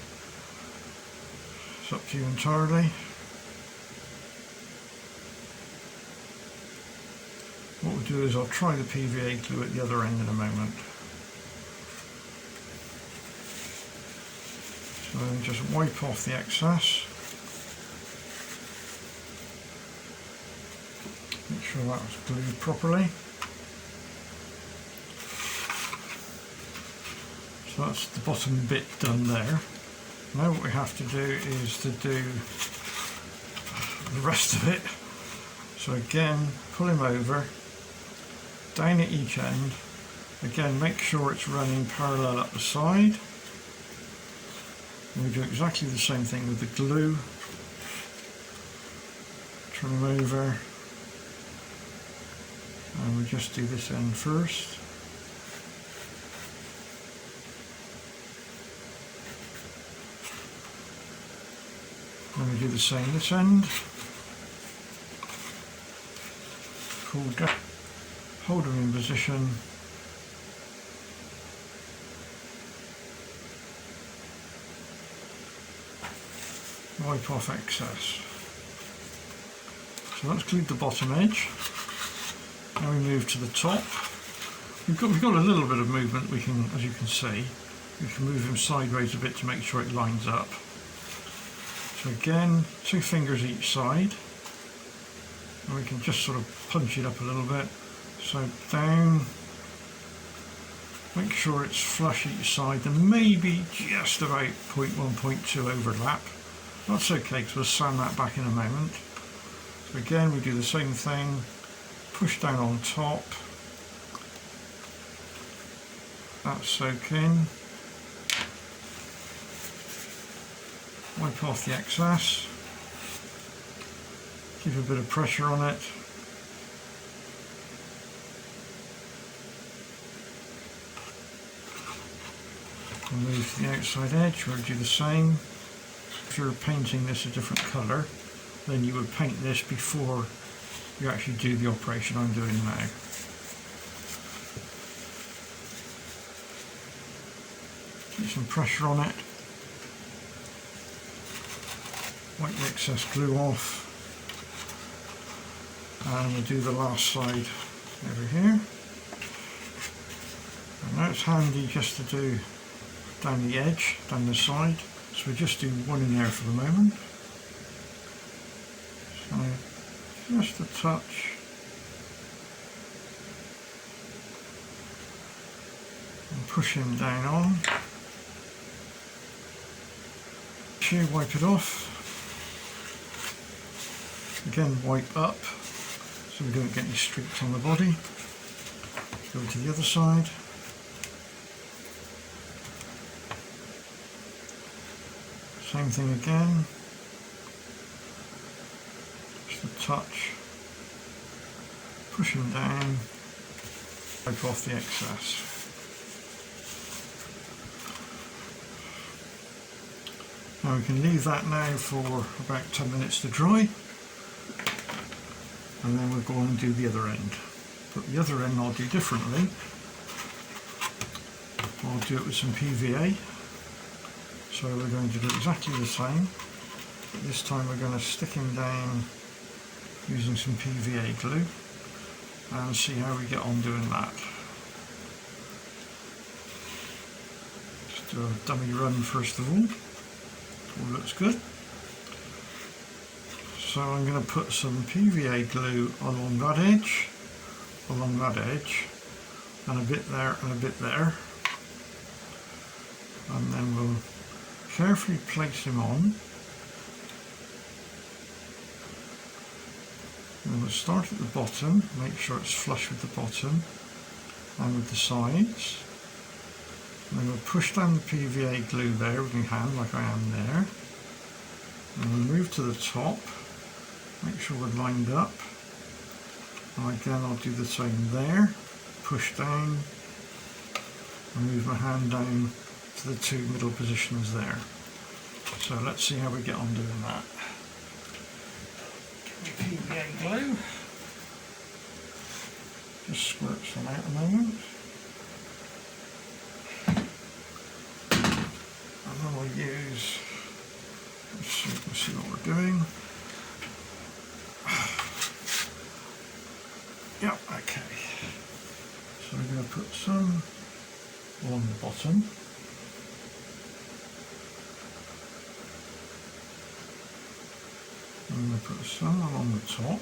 it's up to you entirely. What we'll do is I'll try the PVA glue at the other end in a moment. So then just wipe off the excess. Make sure that was glued properly. So that's the bottom bit done there. Now what we have to do is to do the rest of it. So again, pull him over, down at each end. Again, make sure it's running parallel up the side. And we do exactly the same thing with the glue. Turn them over. And we just do this end first. And we do the same this end. Pull down, hold them in position. Wipe off excess. So that's glued the bottom edge. Now we move to the top. We've got a little bit of movement. We can, as you can see, we can move him sideways a bit to make sure it lines up. So again, two fingers each side, and we can just sort of punch it up a little bit. So down. Make sure it's flush each side. There may be just about 0.1, 0.2 overlap. That's okay because we'll sand that back in a moment. So again, we do the same thing. Push down on top. That's soak in. Wipe off the excess. Keep a bit of pressure on it. And move to the outside edge. We'll do the same. If you're painting this a different colour, then you would paint this before you actually do the operation I'm doing now. Keep some pressure on it. Wipe the excess glue off. And we'll do the last side over here. And now it's handy just to do down the edge, down the side, So we just do one in there for the moment. So just a touch. And push him down on. Wipe it off. Again, wipe up so we don't get any streaks on the body. Go to the other side. Same thing again. Just a touch. Pushing down. Wipe off the excess. Now we can leave that now for about 10 minutes to dry, and then we'll go on and do the other end. But the other end I'll do differently. I'll do it with some PVA. So we're going to do exactly the same, but this time we're going to stick him down using some PVA glue and see how we get on doing that. Just do a dummy run first of all. All looks good. So I'm going to put some PVA glue along that edge, and a bit there and a bit there, and then we'll carefully place him on. And we'll start at the bottom, make sure it's flush with the bottom and with the sides. And then we'll push down the PVA glue there with my hand like I am there. And we'll move to the top, make sure we're lined up. And again I'll do the same there, push down and move my hand down to the two middle positions there. So let's see how we get on doing that. Get my PVA glue. Just squirt some out a moment. And then we'll use, let's see what we're doing. Yep, okay. So we're going to put some along the bottom. I'm going to put some along the top.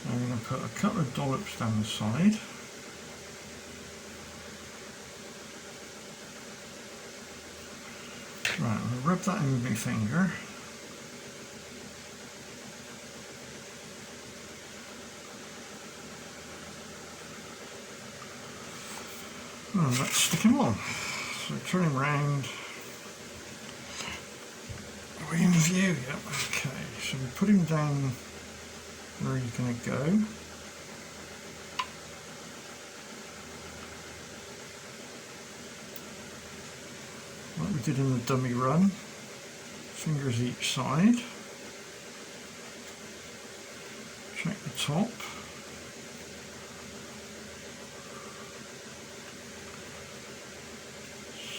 I'm going to put a couple of dollops down the side. Right, I'm going to rub that in with my finger. And let's stick him on. So turn him round. Are we in view? Yep, okay. So we put him down where he's going to go. Like we did in the dummy run. Fingers each side. Check the top.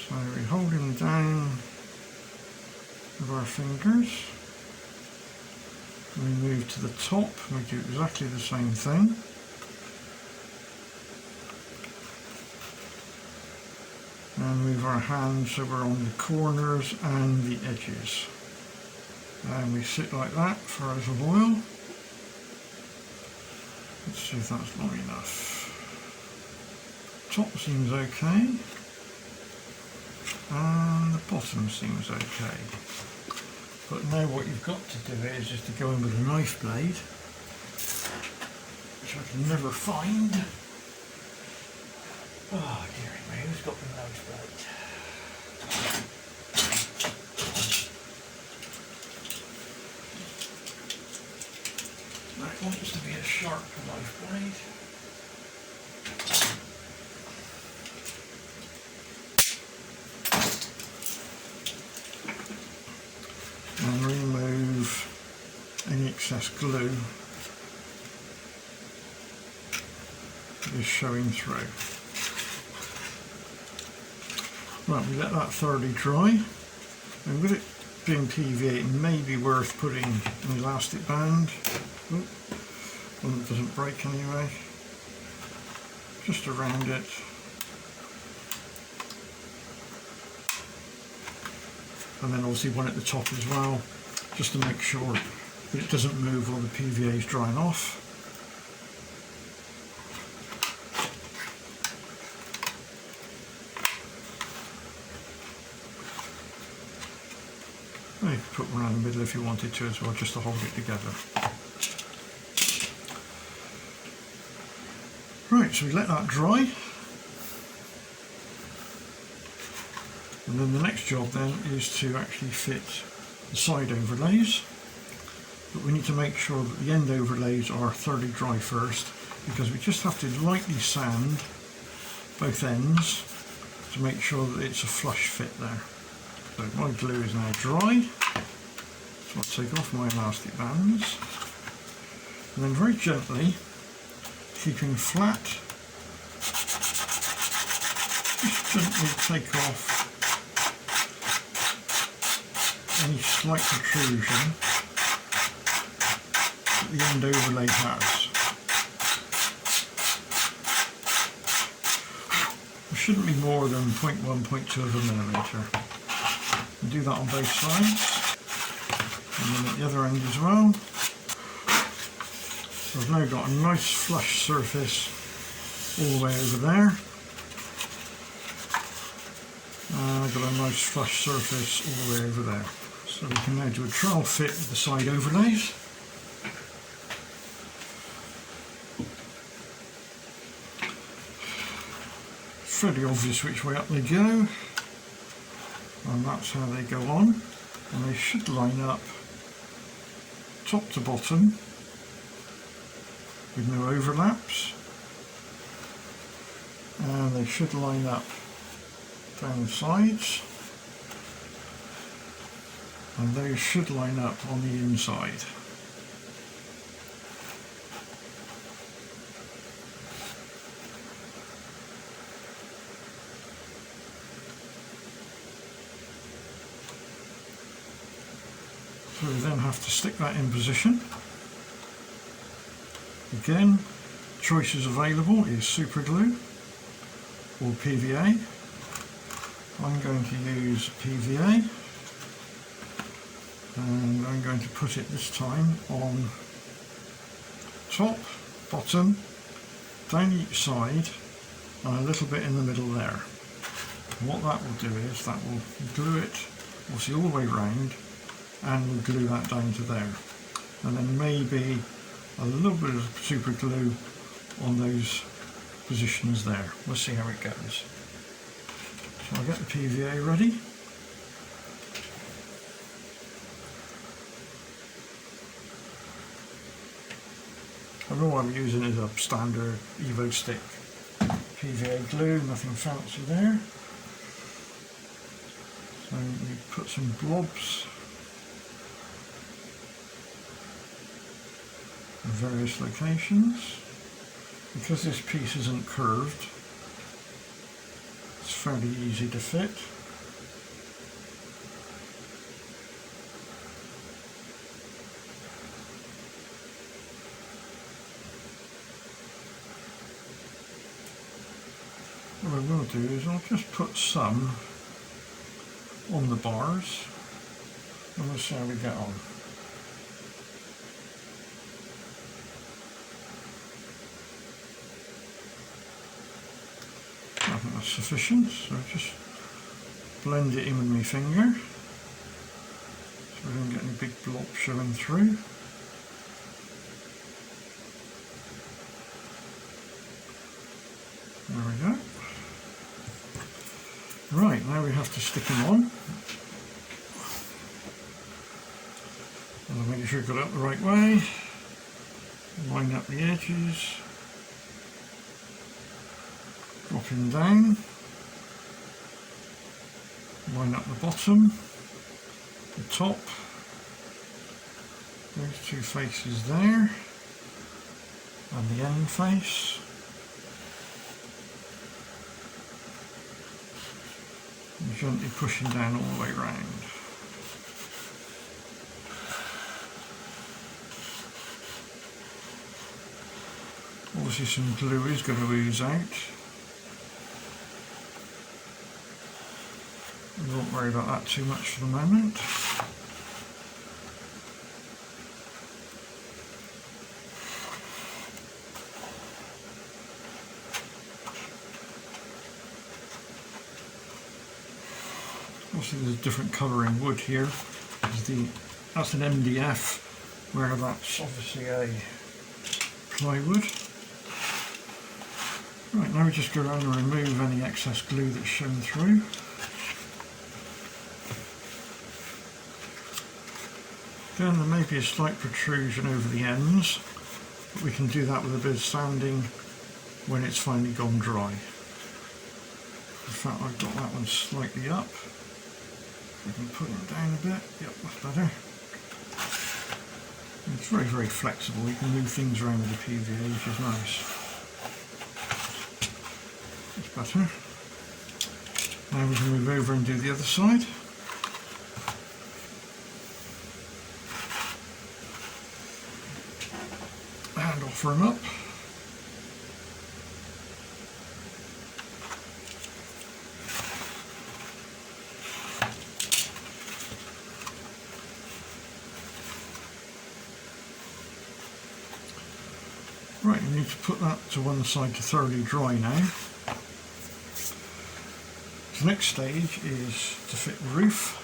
So we hold him down with our fingers. We move to the top and we do exactly the same thing. And move our hands so we're on the corners and the edges. And we sit like that for our oil. Let's see if that's long enough. Top seems okay. And the bottom seems okay. But now what you've got to do is just to go in with a knife blade, which I can never find. Oh dearie me, who's got the knife blade? That wants to be a sharp knife blade. And remove any excess glue that is showing through. Right, we let that thoroughly dry, and with it being PVA, it may be worth putting an elastic band, one that doesn't break anyway, just around it. And then obviously one at the top as well, just to make sure that it doesn't move while the PVA is drying off. You could put one in the middle if you wanted to as well, just to hold it together. Right, so we let that dry. And then the next job then is to actually fit the side overlays. But we need to make sure that the end overlays are thoroughly dry first, because we just have to lightly sand both ends to make sure that it's a flush fit there. So my glue is now dry, so I'll take off my elastic bands, and then very gently, keeping flat, just gently take off any slight protrusion that the end overlay has. It shouldn't be more than 0.1, 0.2 of a millimetre. And do that on both sides, and then at the other end as well. So I've now got a nice flush surface all the way over there. And I've got a nice flush surface all the way over there. So we can now do a trial fit with the side overlays. It's fairly obvious which way up they go, and that's how they go on, and they should line up top to bottom with no overlaps, and they should line up down the sides, and those should line up on the inside. So we then have to stick that in position. Again, choices available is super glue or PVA. I'm going to use PVA, and I'm going to put it this time on top, bottom, down each side, and a little bit in the middle there. And what that will do is that will glue it obviously all the way round, and we'll glue that down to there, and then maybe a little bit of super glue on those positions there. We'll see how it goes. So I'll get the PVA ready. And all I'm using is a standard Evo stick PVA glue, nothing fancy there. So we put some blobs in various locations. Because this piece isn't curved, it's fairly easy to fit. What I will do is I'll just put some on the bars, and we'll see how we get on. I think that's sufficient, so just blend it in with my finger so we don't get any big blobs showing through. There we go. Right, now we have to stick them on. And make sure you've got it up the right way. Line up the edges. Dropping down, line up the bottom, the top, those two faces there, and the end face, and gently pushing down all the way round. Obviously some glue is going to ooze out. We won't worry about that too much for the moment. Obviously there's a different colour in wood here. That's an MDF, where that's obviously a plywood. Right, now we just go around and remove any excess glue that's shown through. Again, there may be a slight protrusion over the ends, but we can do that with a bit of sanding when it's finally gone dry. In fact, I've got that one slightly up. We can put it down a bit. Yep, that's better. It's very, very flexible. You can move things around with the PVA, which is nice. That's better. Now we can move over and do the other side. And offer them up. Right, we need to put that to one side to thoroughly dry now. The next stage is to fit the roof,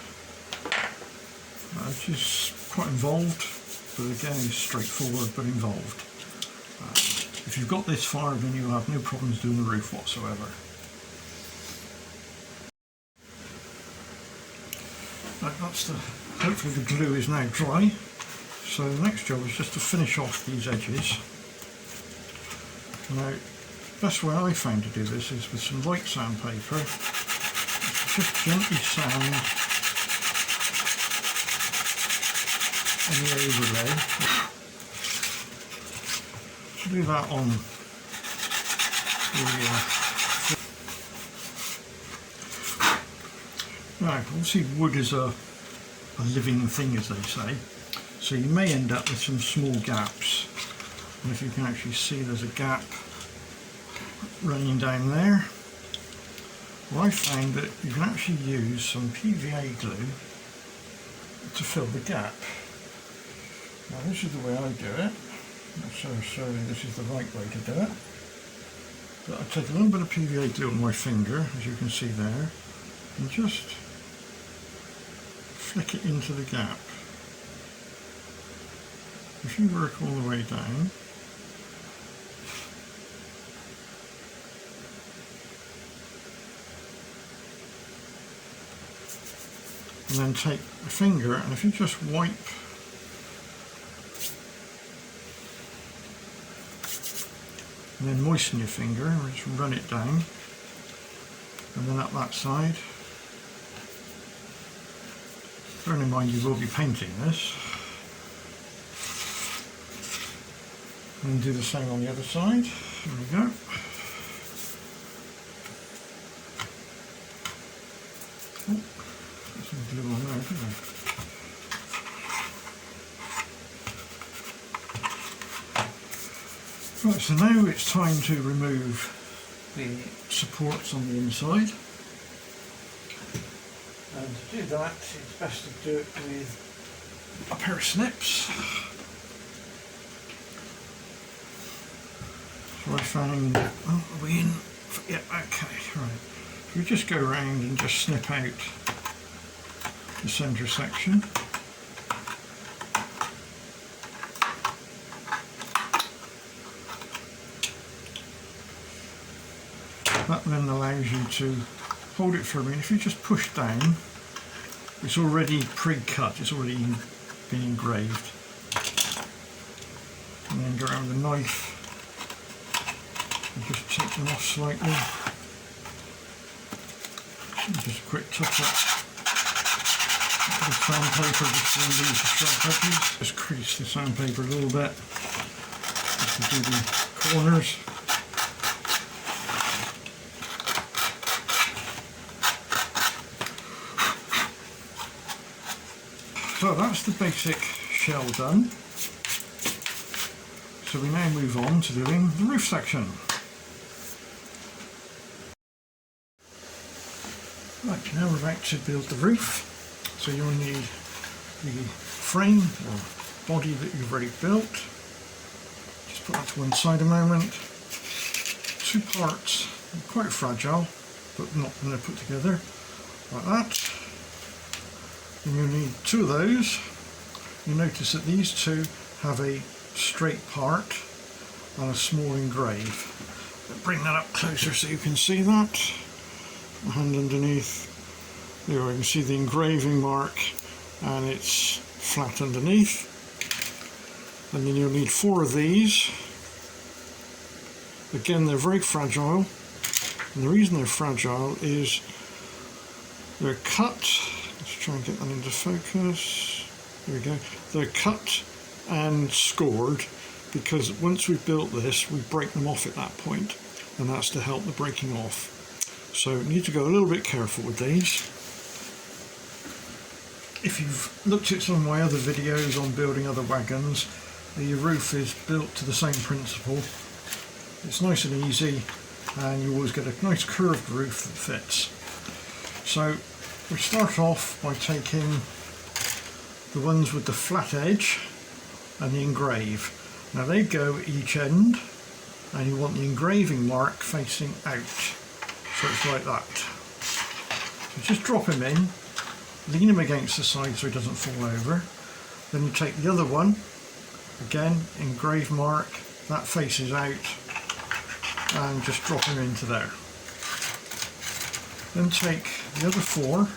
which is quite involved, but again is straightforward but involved. If you've got this far, then you'll have no problems doing the roof whatsoever. Right, hopefully the glue is now dry, so the next job is just to finish off these edges. Now, the best way I found to do this is with some light sandpaper. Just gently sand any overlay. Do that on the now, obviously wood is a living thing, as they say, so you may end up with some small gaps. And if you can actually see, there's a gap running down there. Well, I found that you can actually use some PVA glue to fill the gap. Now this is the way I do it. I'm not so certain this is the right way to do it. But I take a little bit of PVA glue on my finger, as you can see there, and just flick it into the gap. If you work all the way down, and then take a finger, and if you just wipe and then moisten your finger and just run it down, and then up that side. Bear in mind you will be painting this, and do the same on the other side. There we go. Glue on there, didn't I? Right, so now it's time to remove the supports on the inside. And to do that, it's best to do it with a pair of snips. So I found, oh, are we in? Yeah, okay, right. So we just go around and just snip out the centre section. That then allows you to hold it firmly. If you just push down, it's already pre-cut, it's already been engraved. And then go around the knife and just take them off slightly. And just a quick touch up. The sandpaper just to remove the sharp edges. Just crease the sandpaper a little bit just to do the corners. So that's the basic shell done. So we now move on to doing the roof section. Right, now we're about to build the roof. So you'll need the frame or body that you've already built. Just put that to one side a moment. Two parts, quite fragile, but not going to put together like that. And you'll need two of those. You notice that these two have a straight part and a small engrave. I'll bring that up closer so you can see that. The hand underneath. There we can see the engraving mark and it's flat underneath. And then you'll need four of these. Again, they're very fragile, and the reason they're fragile is they're cut. Let's try and get that into focus. There we go. They're cut and scored because once we've built this, we break them off at that point, and that's to help the breaking off. So you need to go a little bit careful with these. If you've looked at some of my other videos on building other wagons, the roof is built to the same principle. It's nice and easy, and you always get a nice curved roof that fits. So we start off by taking the ones with the flat edge and the engrave. Now they go at each end, and you want the engraving mark facing out. So it's like that. So just drop him in, lean him against the side so he doesn't fall over. Then you take the other one, again, engrave mark, that faces out, and just drop him into there. Then take the other four,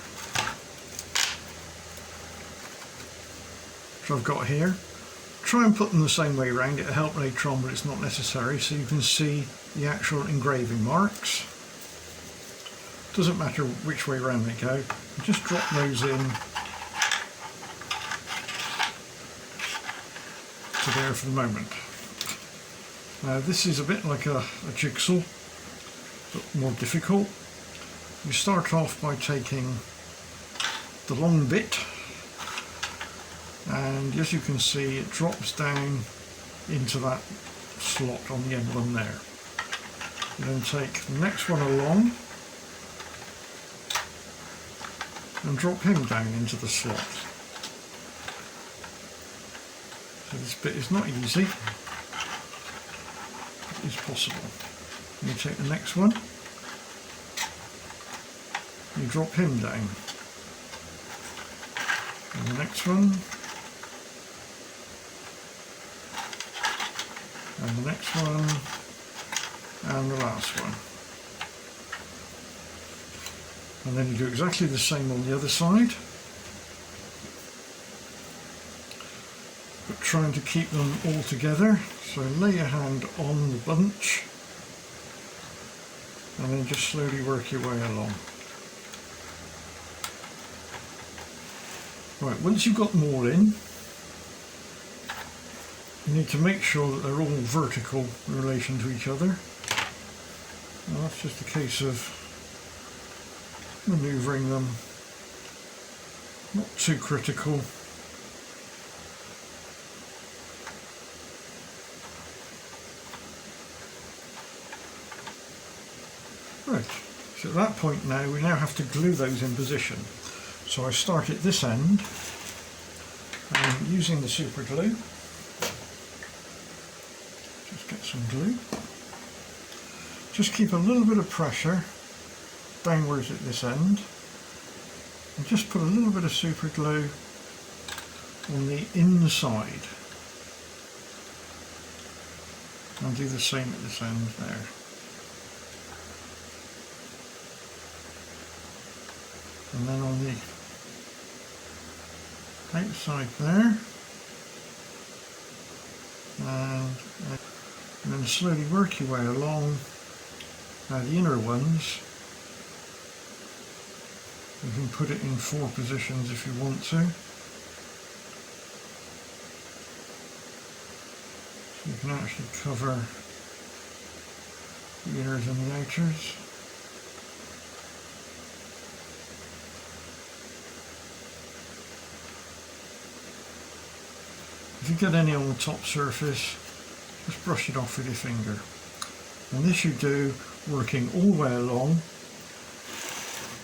which I've got here. Try and put them the same way around. It'll help later on, but it's not necessary, so you can see the actual engraving marks. Doesn't matter which way around they go. Just drop those in to there for the moment. Now this is a bit like a jigsaw, but more difficult. You start off by taking the long bit, and as you can see it drops down into that slot on the end one there. You then take the next one along and drop him down into the slot. So this bit is not easy, but it is possible. And you take the next one, you drop him down, and the next one, and the next one, and the last one. And then you do exactly the same on the other side, but trying to keep them all together. So lay your hand on the bunch and then just slowly work your way along. Right, once you've got them all in, you need to make sure that they're all vertical in relation to each other. Now that's just a case of manoeuvring them, not too critical. Right, so at that point now we now have to glue those in position. So I start at this end and using the super glue, just get some glue, just keep a little bit of pressure downwards at this end and just put a little bit of super glue on the inside and do the same at this end there. And then on the outside there, and then slowly work your way along. Now the inner ones, you can put it in 4 positions if you want to. So you can actually cover the inners and the outers. If you get any on the top surface, just brush it off with your finger. And this you do working all the way along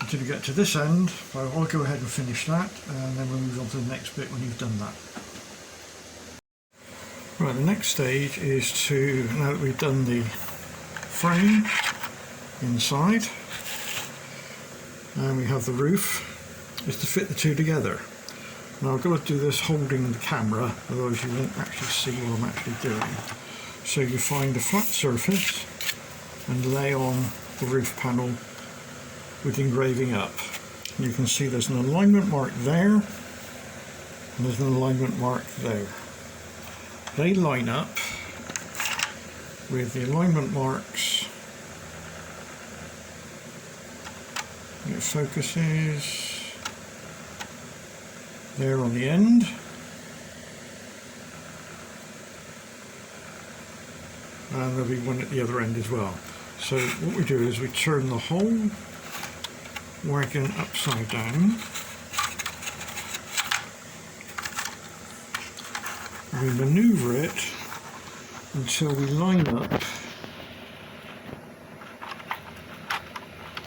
until you get to this end. So I'll go ahead and finish that, and then we'll move on to the next bit when you've done that. Right, the next stage is to, now that we've done the frame inside and we have the roof, is to fit the two together. Now I've got to do this holding the camera, otherwise you won't actually see what I'm actually doing. So you find a flat surface and lay on the roof panel with engraving up. And you can see there's an alignment mark there and there's an alignment mark there. They line up with the alignment marks. It focuses there on the end. And there'll be one at the other end as well. So what we do is we turn the whole wagon upside down. We manoeuvre it until we line up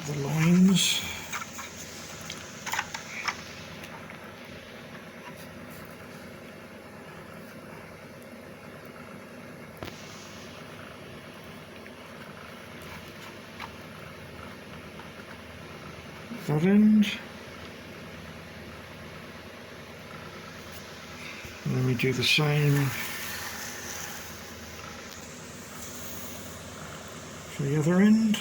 the lines. That end. And then we do the same for the other end.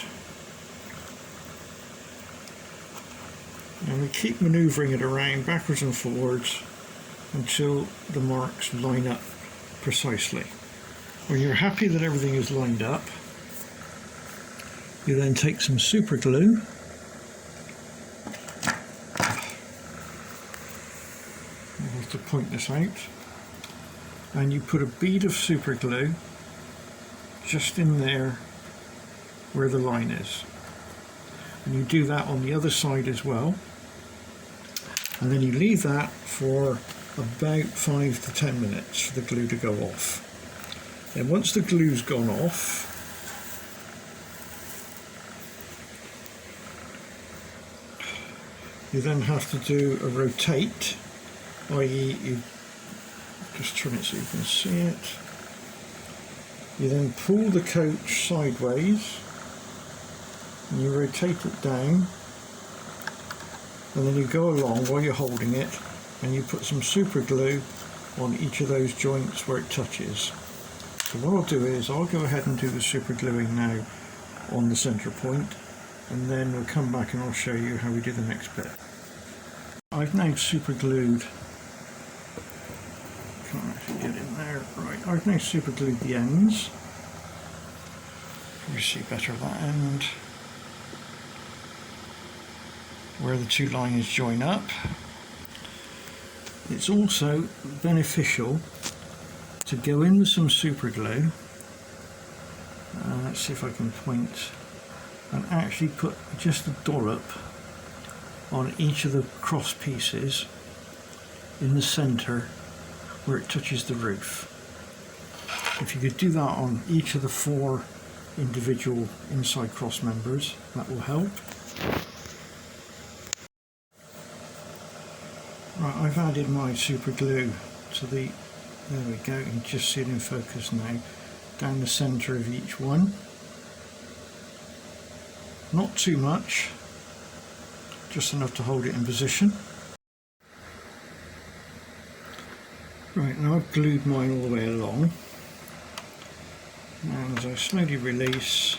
And we keep manoeuvring it around backwards and forwards until the marks line up precisely. When you're happy that everything is lined up, you then take some super glue . I'll have to point this out. And you put a bead of super glue just in there where the line is. And you do that on the other side as well. And then you leave that for about 5 to 10 minutes for the glue to go off. And once the glue's gone off, you then have to do a rotate, i.e. you just turn it so you can see it. You then pull the coach sideways and you rotate it down, and then you go along while you're holding it and you put some super glue on each of those joints where it touches. So what I'll do is I'll go ahead and do the super gluing now on the centre point, and then we'll come back and I'll show you how we do the next bit. I've now super glued, can't actually get in there, right, I've now super glued the ends. You see better that end where the two lines join up. It's also beneficial to go in with some super glue, let's see if I can point, and actually put just a dollop on each of the cross pieces in the centre where it touches the roof. If you could do that on each of the 4 individual inside cross members, that will help. Right, I've added my super glue to the, there we go, you can just see it in focus now, down the centre of each one. Not too much, just enough to hold it in position. Right, now I've glued mine all the way along, and as I slowly release,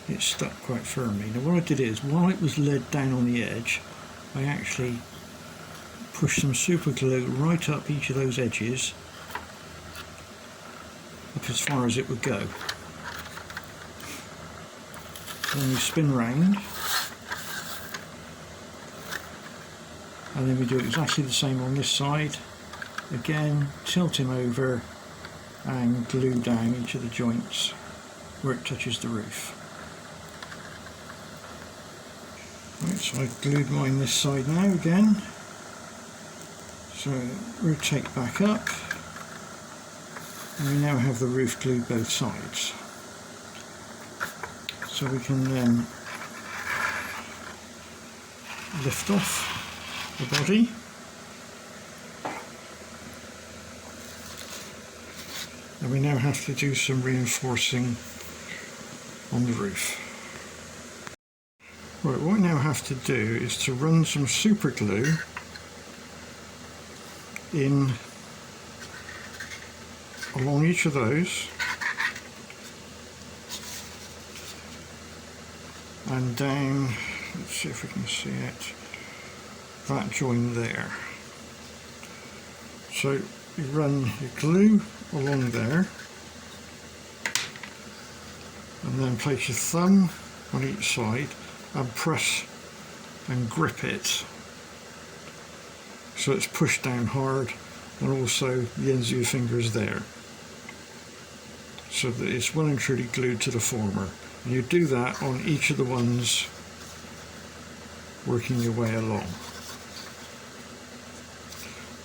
it's stuck quite firmly. Now what I did is, while it was laid down on the edge, I actually pushed some super glue right up each of those edges, up as far as it would go. Then we spin round, and then we do exactly the same on this side. Again, tilt him over and glue down each of the joints where it touches the roof. Right, so I've glued mine this side now again. So rotate back up. And we now have the roof glued both sides. So we can then lift off the body. And we now have to do some reinforcing on the roof. Right, what we now have to do is to run some super glue in along each of those and down, let's see if we can see it, that joint there. So you run your glue along there and then place your thumb on each side and press and grip it so it's pushed down hard, and also the ends of your fingers there, so that it's well and truly glued to the former. And you do that on each of the ones, working your way along.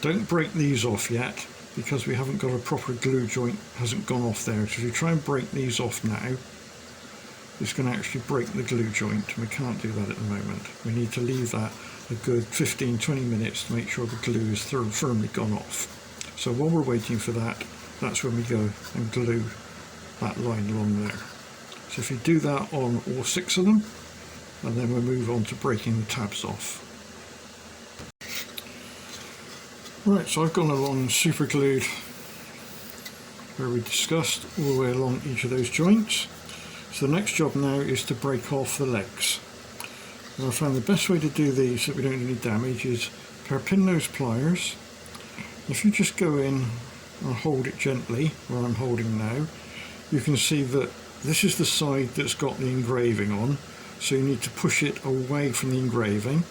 Don't break these off yet, because we haven't got a proper glue joint, hasn't gone off there. So if you try and break these off now, it's going to actually break the glue joint, and we can't do that at the moment. We need to leave that a good 15-20 minutes to make sure the glue is firmly gone off. So while we're waiting for that, that's when we go and glue that line along there. So if you do that on all 6 of them, and then we'll move on to breaking the tabs off. Right, so I've gone along and super glued where we discussed all the way along each of those joints. So the next job now is to break off the legs. And I found the best way to do these so that we don't do any damage is a pair of pin nose pliers. If you just go in and hold it gently, where I'm holding now, you can see that this is the side that's got the engraving on, so you need to push it away from the engraving,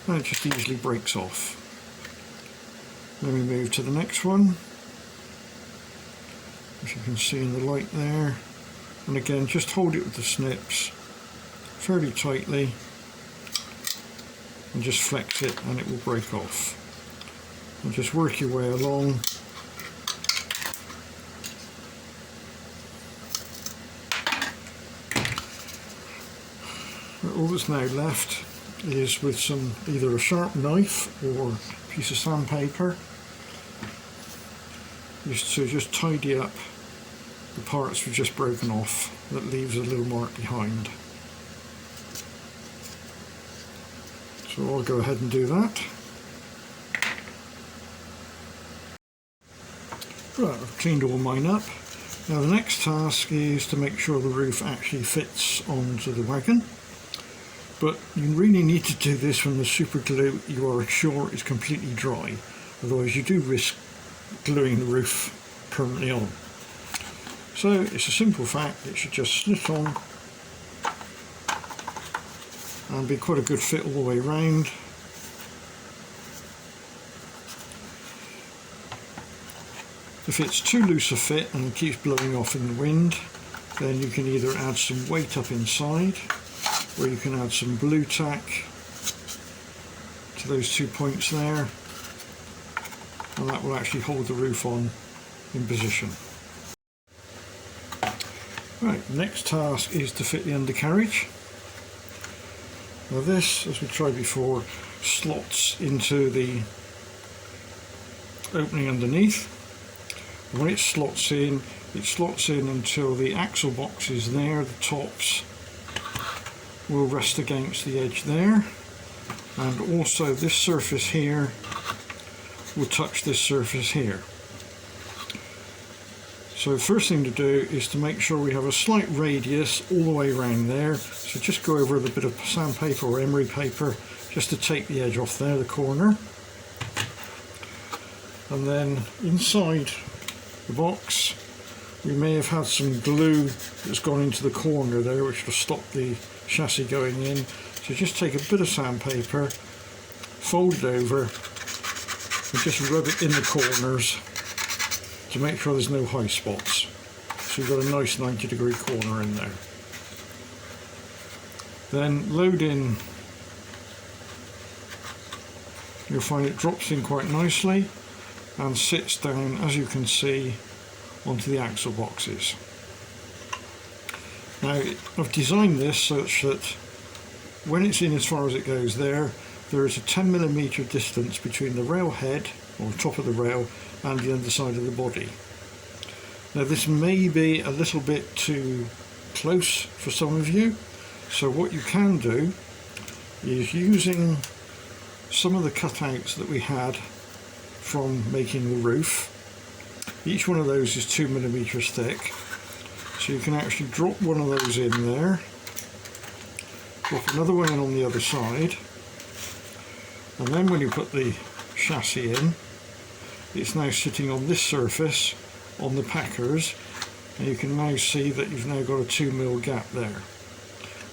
and it just easily breaks off. Then we move to the next one, as you can see in the light there, and again just hold it with the snips fairly tightly and just flex it and it will break off. And just work your way along. All that's now left is with some either a sharp knife or a piece of sandpaper is to just tidy up the parts we've just broken off that leaves a little mark behind. So I'll go ahead and do that. Right, I've cleaned all mine up. Now the next task is to make sure the roof actually fits onto the wagon. But you really need to do this when the super glue you are sure is completely dry, otherwise you do risk gluing the roof permanently on. So it's a simple fact, it should just slit on and be quite a good fit all the way round. If it's too loose a fit and keeps blowing off in the wind, then you can either add some weight up inside, or you can add some blue tack to those 2 points there, and that will actually hold the roof on in position. Right, next task is to fit the undercarriage. Now this, as we tried before, slots into the opening underneath. And when it slots in until the axle box is there, the tops will rest against the edge there, and also this surface here will touch this surface here. So first thing to do is to make sure we have a slight radius all the way around there, so just go over with a bit of sandpaper or emery paper just to take the edge off there, the corner. And then inside the box we may have had some glue that's gone into the corner there, which will stop the chassis going in. So just take a bit of sandpaper, fold it over and just rub it in the corners to make sure there's no high spots. So you've got a nice 90-degree corner in there. Then load in, you'll find it drops in quite nicely, and sits down, as you can see, onto the axle boxes. Now I've designed this such that when it's in as far as it goes there is a 10mm distance between the rail head, or top of the rail, and the underside of the body. Now this may be a little bit too close for some of you, so what you can do is, using some of the cutouts that we had from making the roof, each one of those is 2mm thick, so you can actually drop one of those in there, drop another one in on the other side, and then when you put the chassis in, it's now sitting on this surface on the packers, and you can now see that you've now got a 2mm gap there.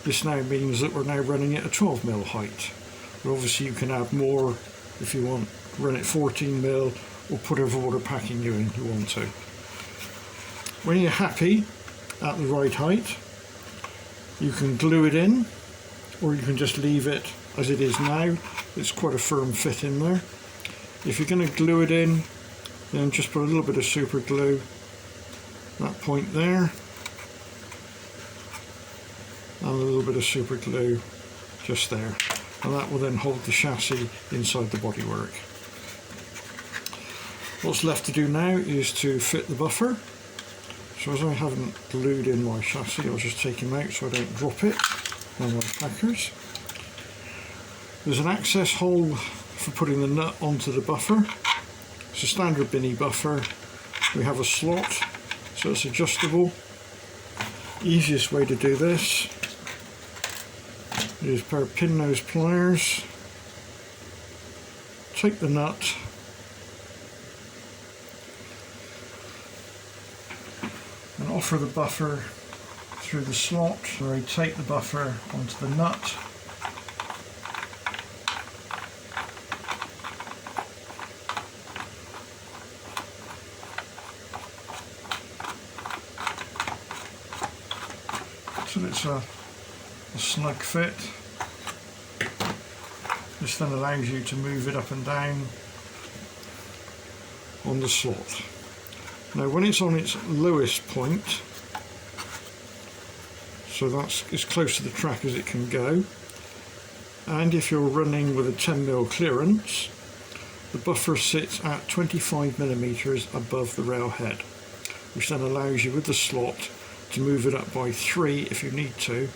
This now means that we're now running at a 12mm height. But obviously you can add more if you want, run it 14mm, or put whatever water packing you want to. When you're happy at the right height, you can glue it in, or you can just leave it as it is now. It's quite a firm fit in there. If you're going to glue it in, then just put a little bit of super glue, that point there, and a little bit of super glue just there, and that will then hold the chassis inside the bodywork. What's left to do now is to fit the buffer. So as I haven't glued in my chassis, I'll just take him out so I don't drop it on my packers. There's an access hole for putting the nut onto the buffer. It's a standard Binny buffer. We have a slot, so it's adjustable. Easiest way to do this is a pair of pin nose pliers. Take the nut, and offer the buffer through the slot, where you take the buffer onto the nut. So it's a snug fit. This then allows you to move it up and down on the slot. Now when it's on its lowest point, so that's as close to the track as it can go, and if you're running with a 10mm clearance, the buffer sits at 25mm above the rail head, which then allows you with the slot to move it up by 3 if you need to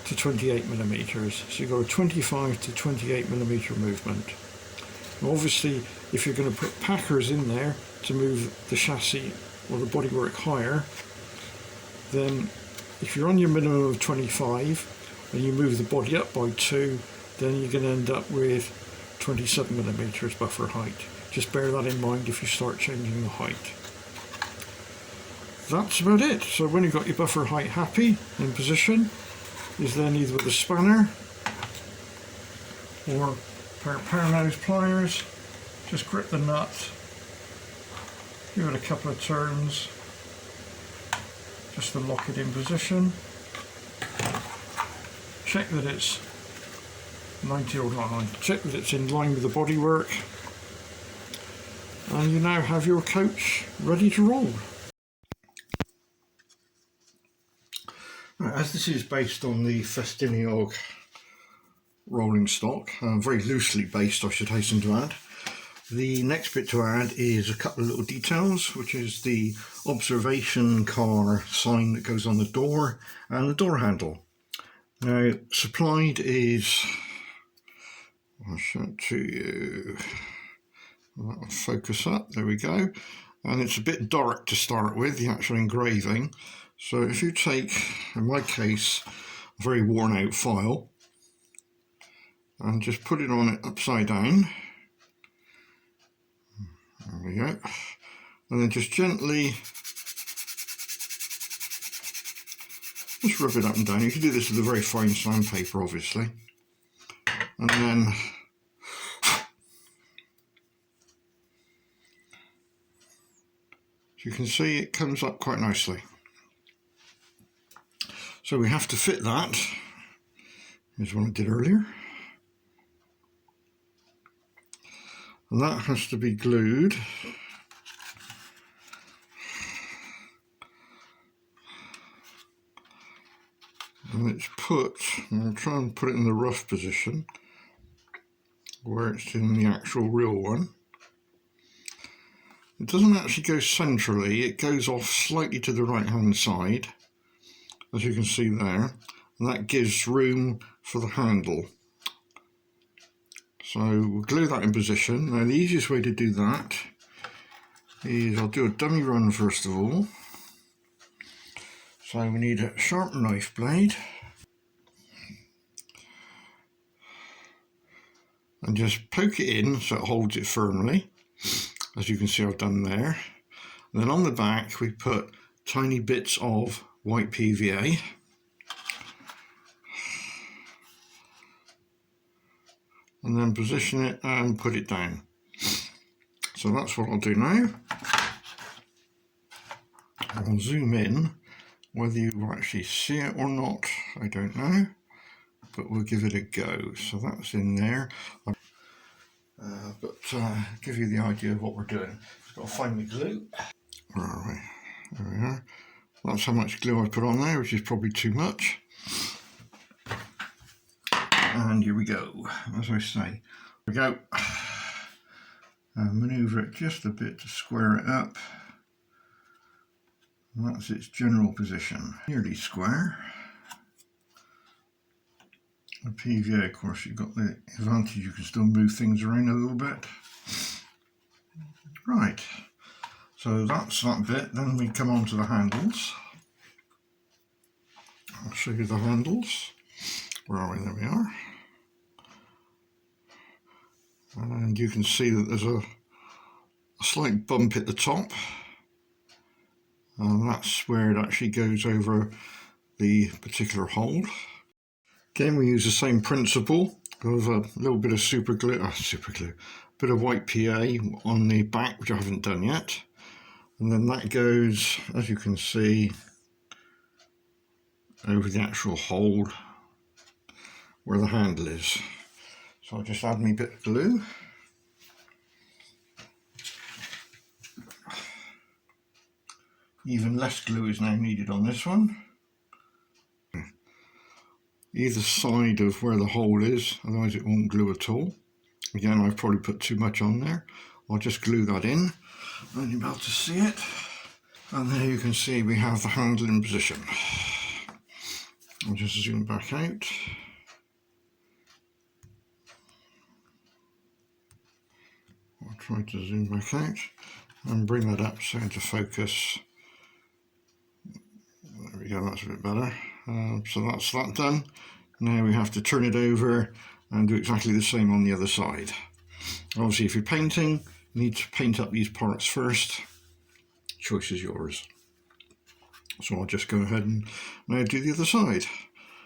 28mm. So you've got a 25 to 28mm movement. Now obviously if you're going to put packers in there to move the chassis or the bodywork higher, then if you're on your minimum of 25 and you move the body up by 2, then you're going to end up with 27mm buffer height. Just bear that in mind if you start changing the height. That's about it. So when you've got your buffer height happy in position, is then either with a spanner or a pair of power nose pliers, just grip the nut, give it a couple of turns just to lock it in position, check that it's 90 or not 90, check that it's in line with the bodywork, and you now have your coach ready to roll. As this is based on the Ffestiniog rolling stock, very loosely based I should hasten to add, the next bit to add is a couple of little details, which is the observation car sign that goes on the door and the door handle. Now supplied is, I'll show it to you, that will focus up, there we go, and it's a bit dark to start with, the actual engraving. So if you take, in my case, a very worn out file and just put it on it upside down, there we go, and then just gently just rub it up and down. You can do this with a very fine sandpaper obviously, and then as you can see it comes up quite nicely. So we have to fit that, here's what I did earlier. and that has to be glued. And it's put, I'll try and put it in the rough position where it's in the actual real one. It doesn't actually go centrally, it goes off slightly to the right hand side, as you can see there, and that gives room for the handle. So we'll glue that in position. Now the easiest way to do that is I'll do a dummy run first of all. So we need a sharp knife blade and just poke it in so it holds it firmly, as you can see I've done there. And then on the back we put tiny bits of white PVA. And then position it and put it down. So that's what I'll do now. I'll zoom in. Whether you will actually see it or not, I don't know, but we'll give it a go. So that's in there. Give you the idea of what we're doing. Just got to find the glue. Where are we? There we are. That's how much glue I put on there, which is probably too much. And here we go. As I say, here we go. Manoeuvre it just a bit to square it up. And that's its general position. Nearly square. The PVA, of course, you've got the advantage you can still move things around a little bit. Right, so that's that bit. Then we come on to the handles. I'll show you the handles. Where are we? There we are. And you can see that there's a slight bump at the top. And that's where it actually goes over the particular hole. Again, we use the same principle of a little bit of super glue, bit of white PA on the back, which I haven't done yet. And then that goes, as you can see, over the actual hole where the handle is. So I'll just add me a bit of glue. Even less glue is now needed on this one. Either side of where the hole is, otherwise it won't glue at all. Again, I've probably put too much on there. I'll just glue that in, and you'll be able to see it. And there you can see we have the handle in position. I'll just zoom back out. I'll try to zoom back out and bring that up so into focus. There we go, that's a bit better. So that's that done. Now we have to turn it over and do exactly the same on the other side. Obviously, if you're painting, you need to paint up these parts first. Choice is yours. So I'll just go ahead and now do the other side.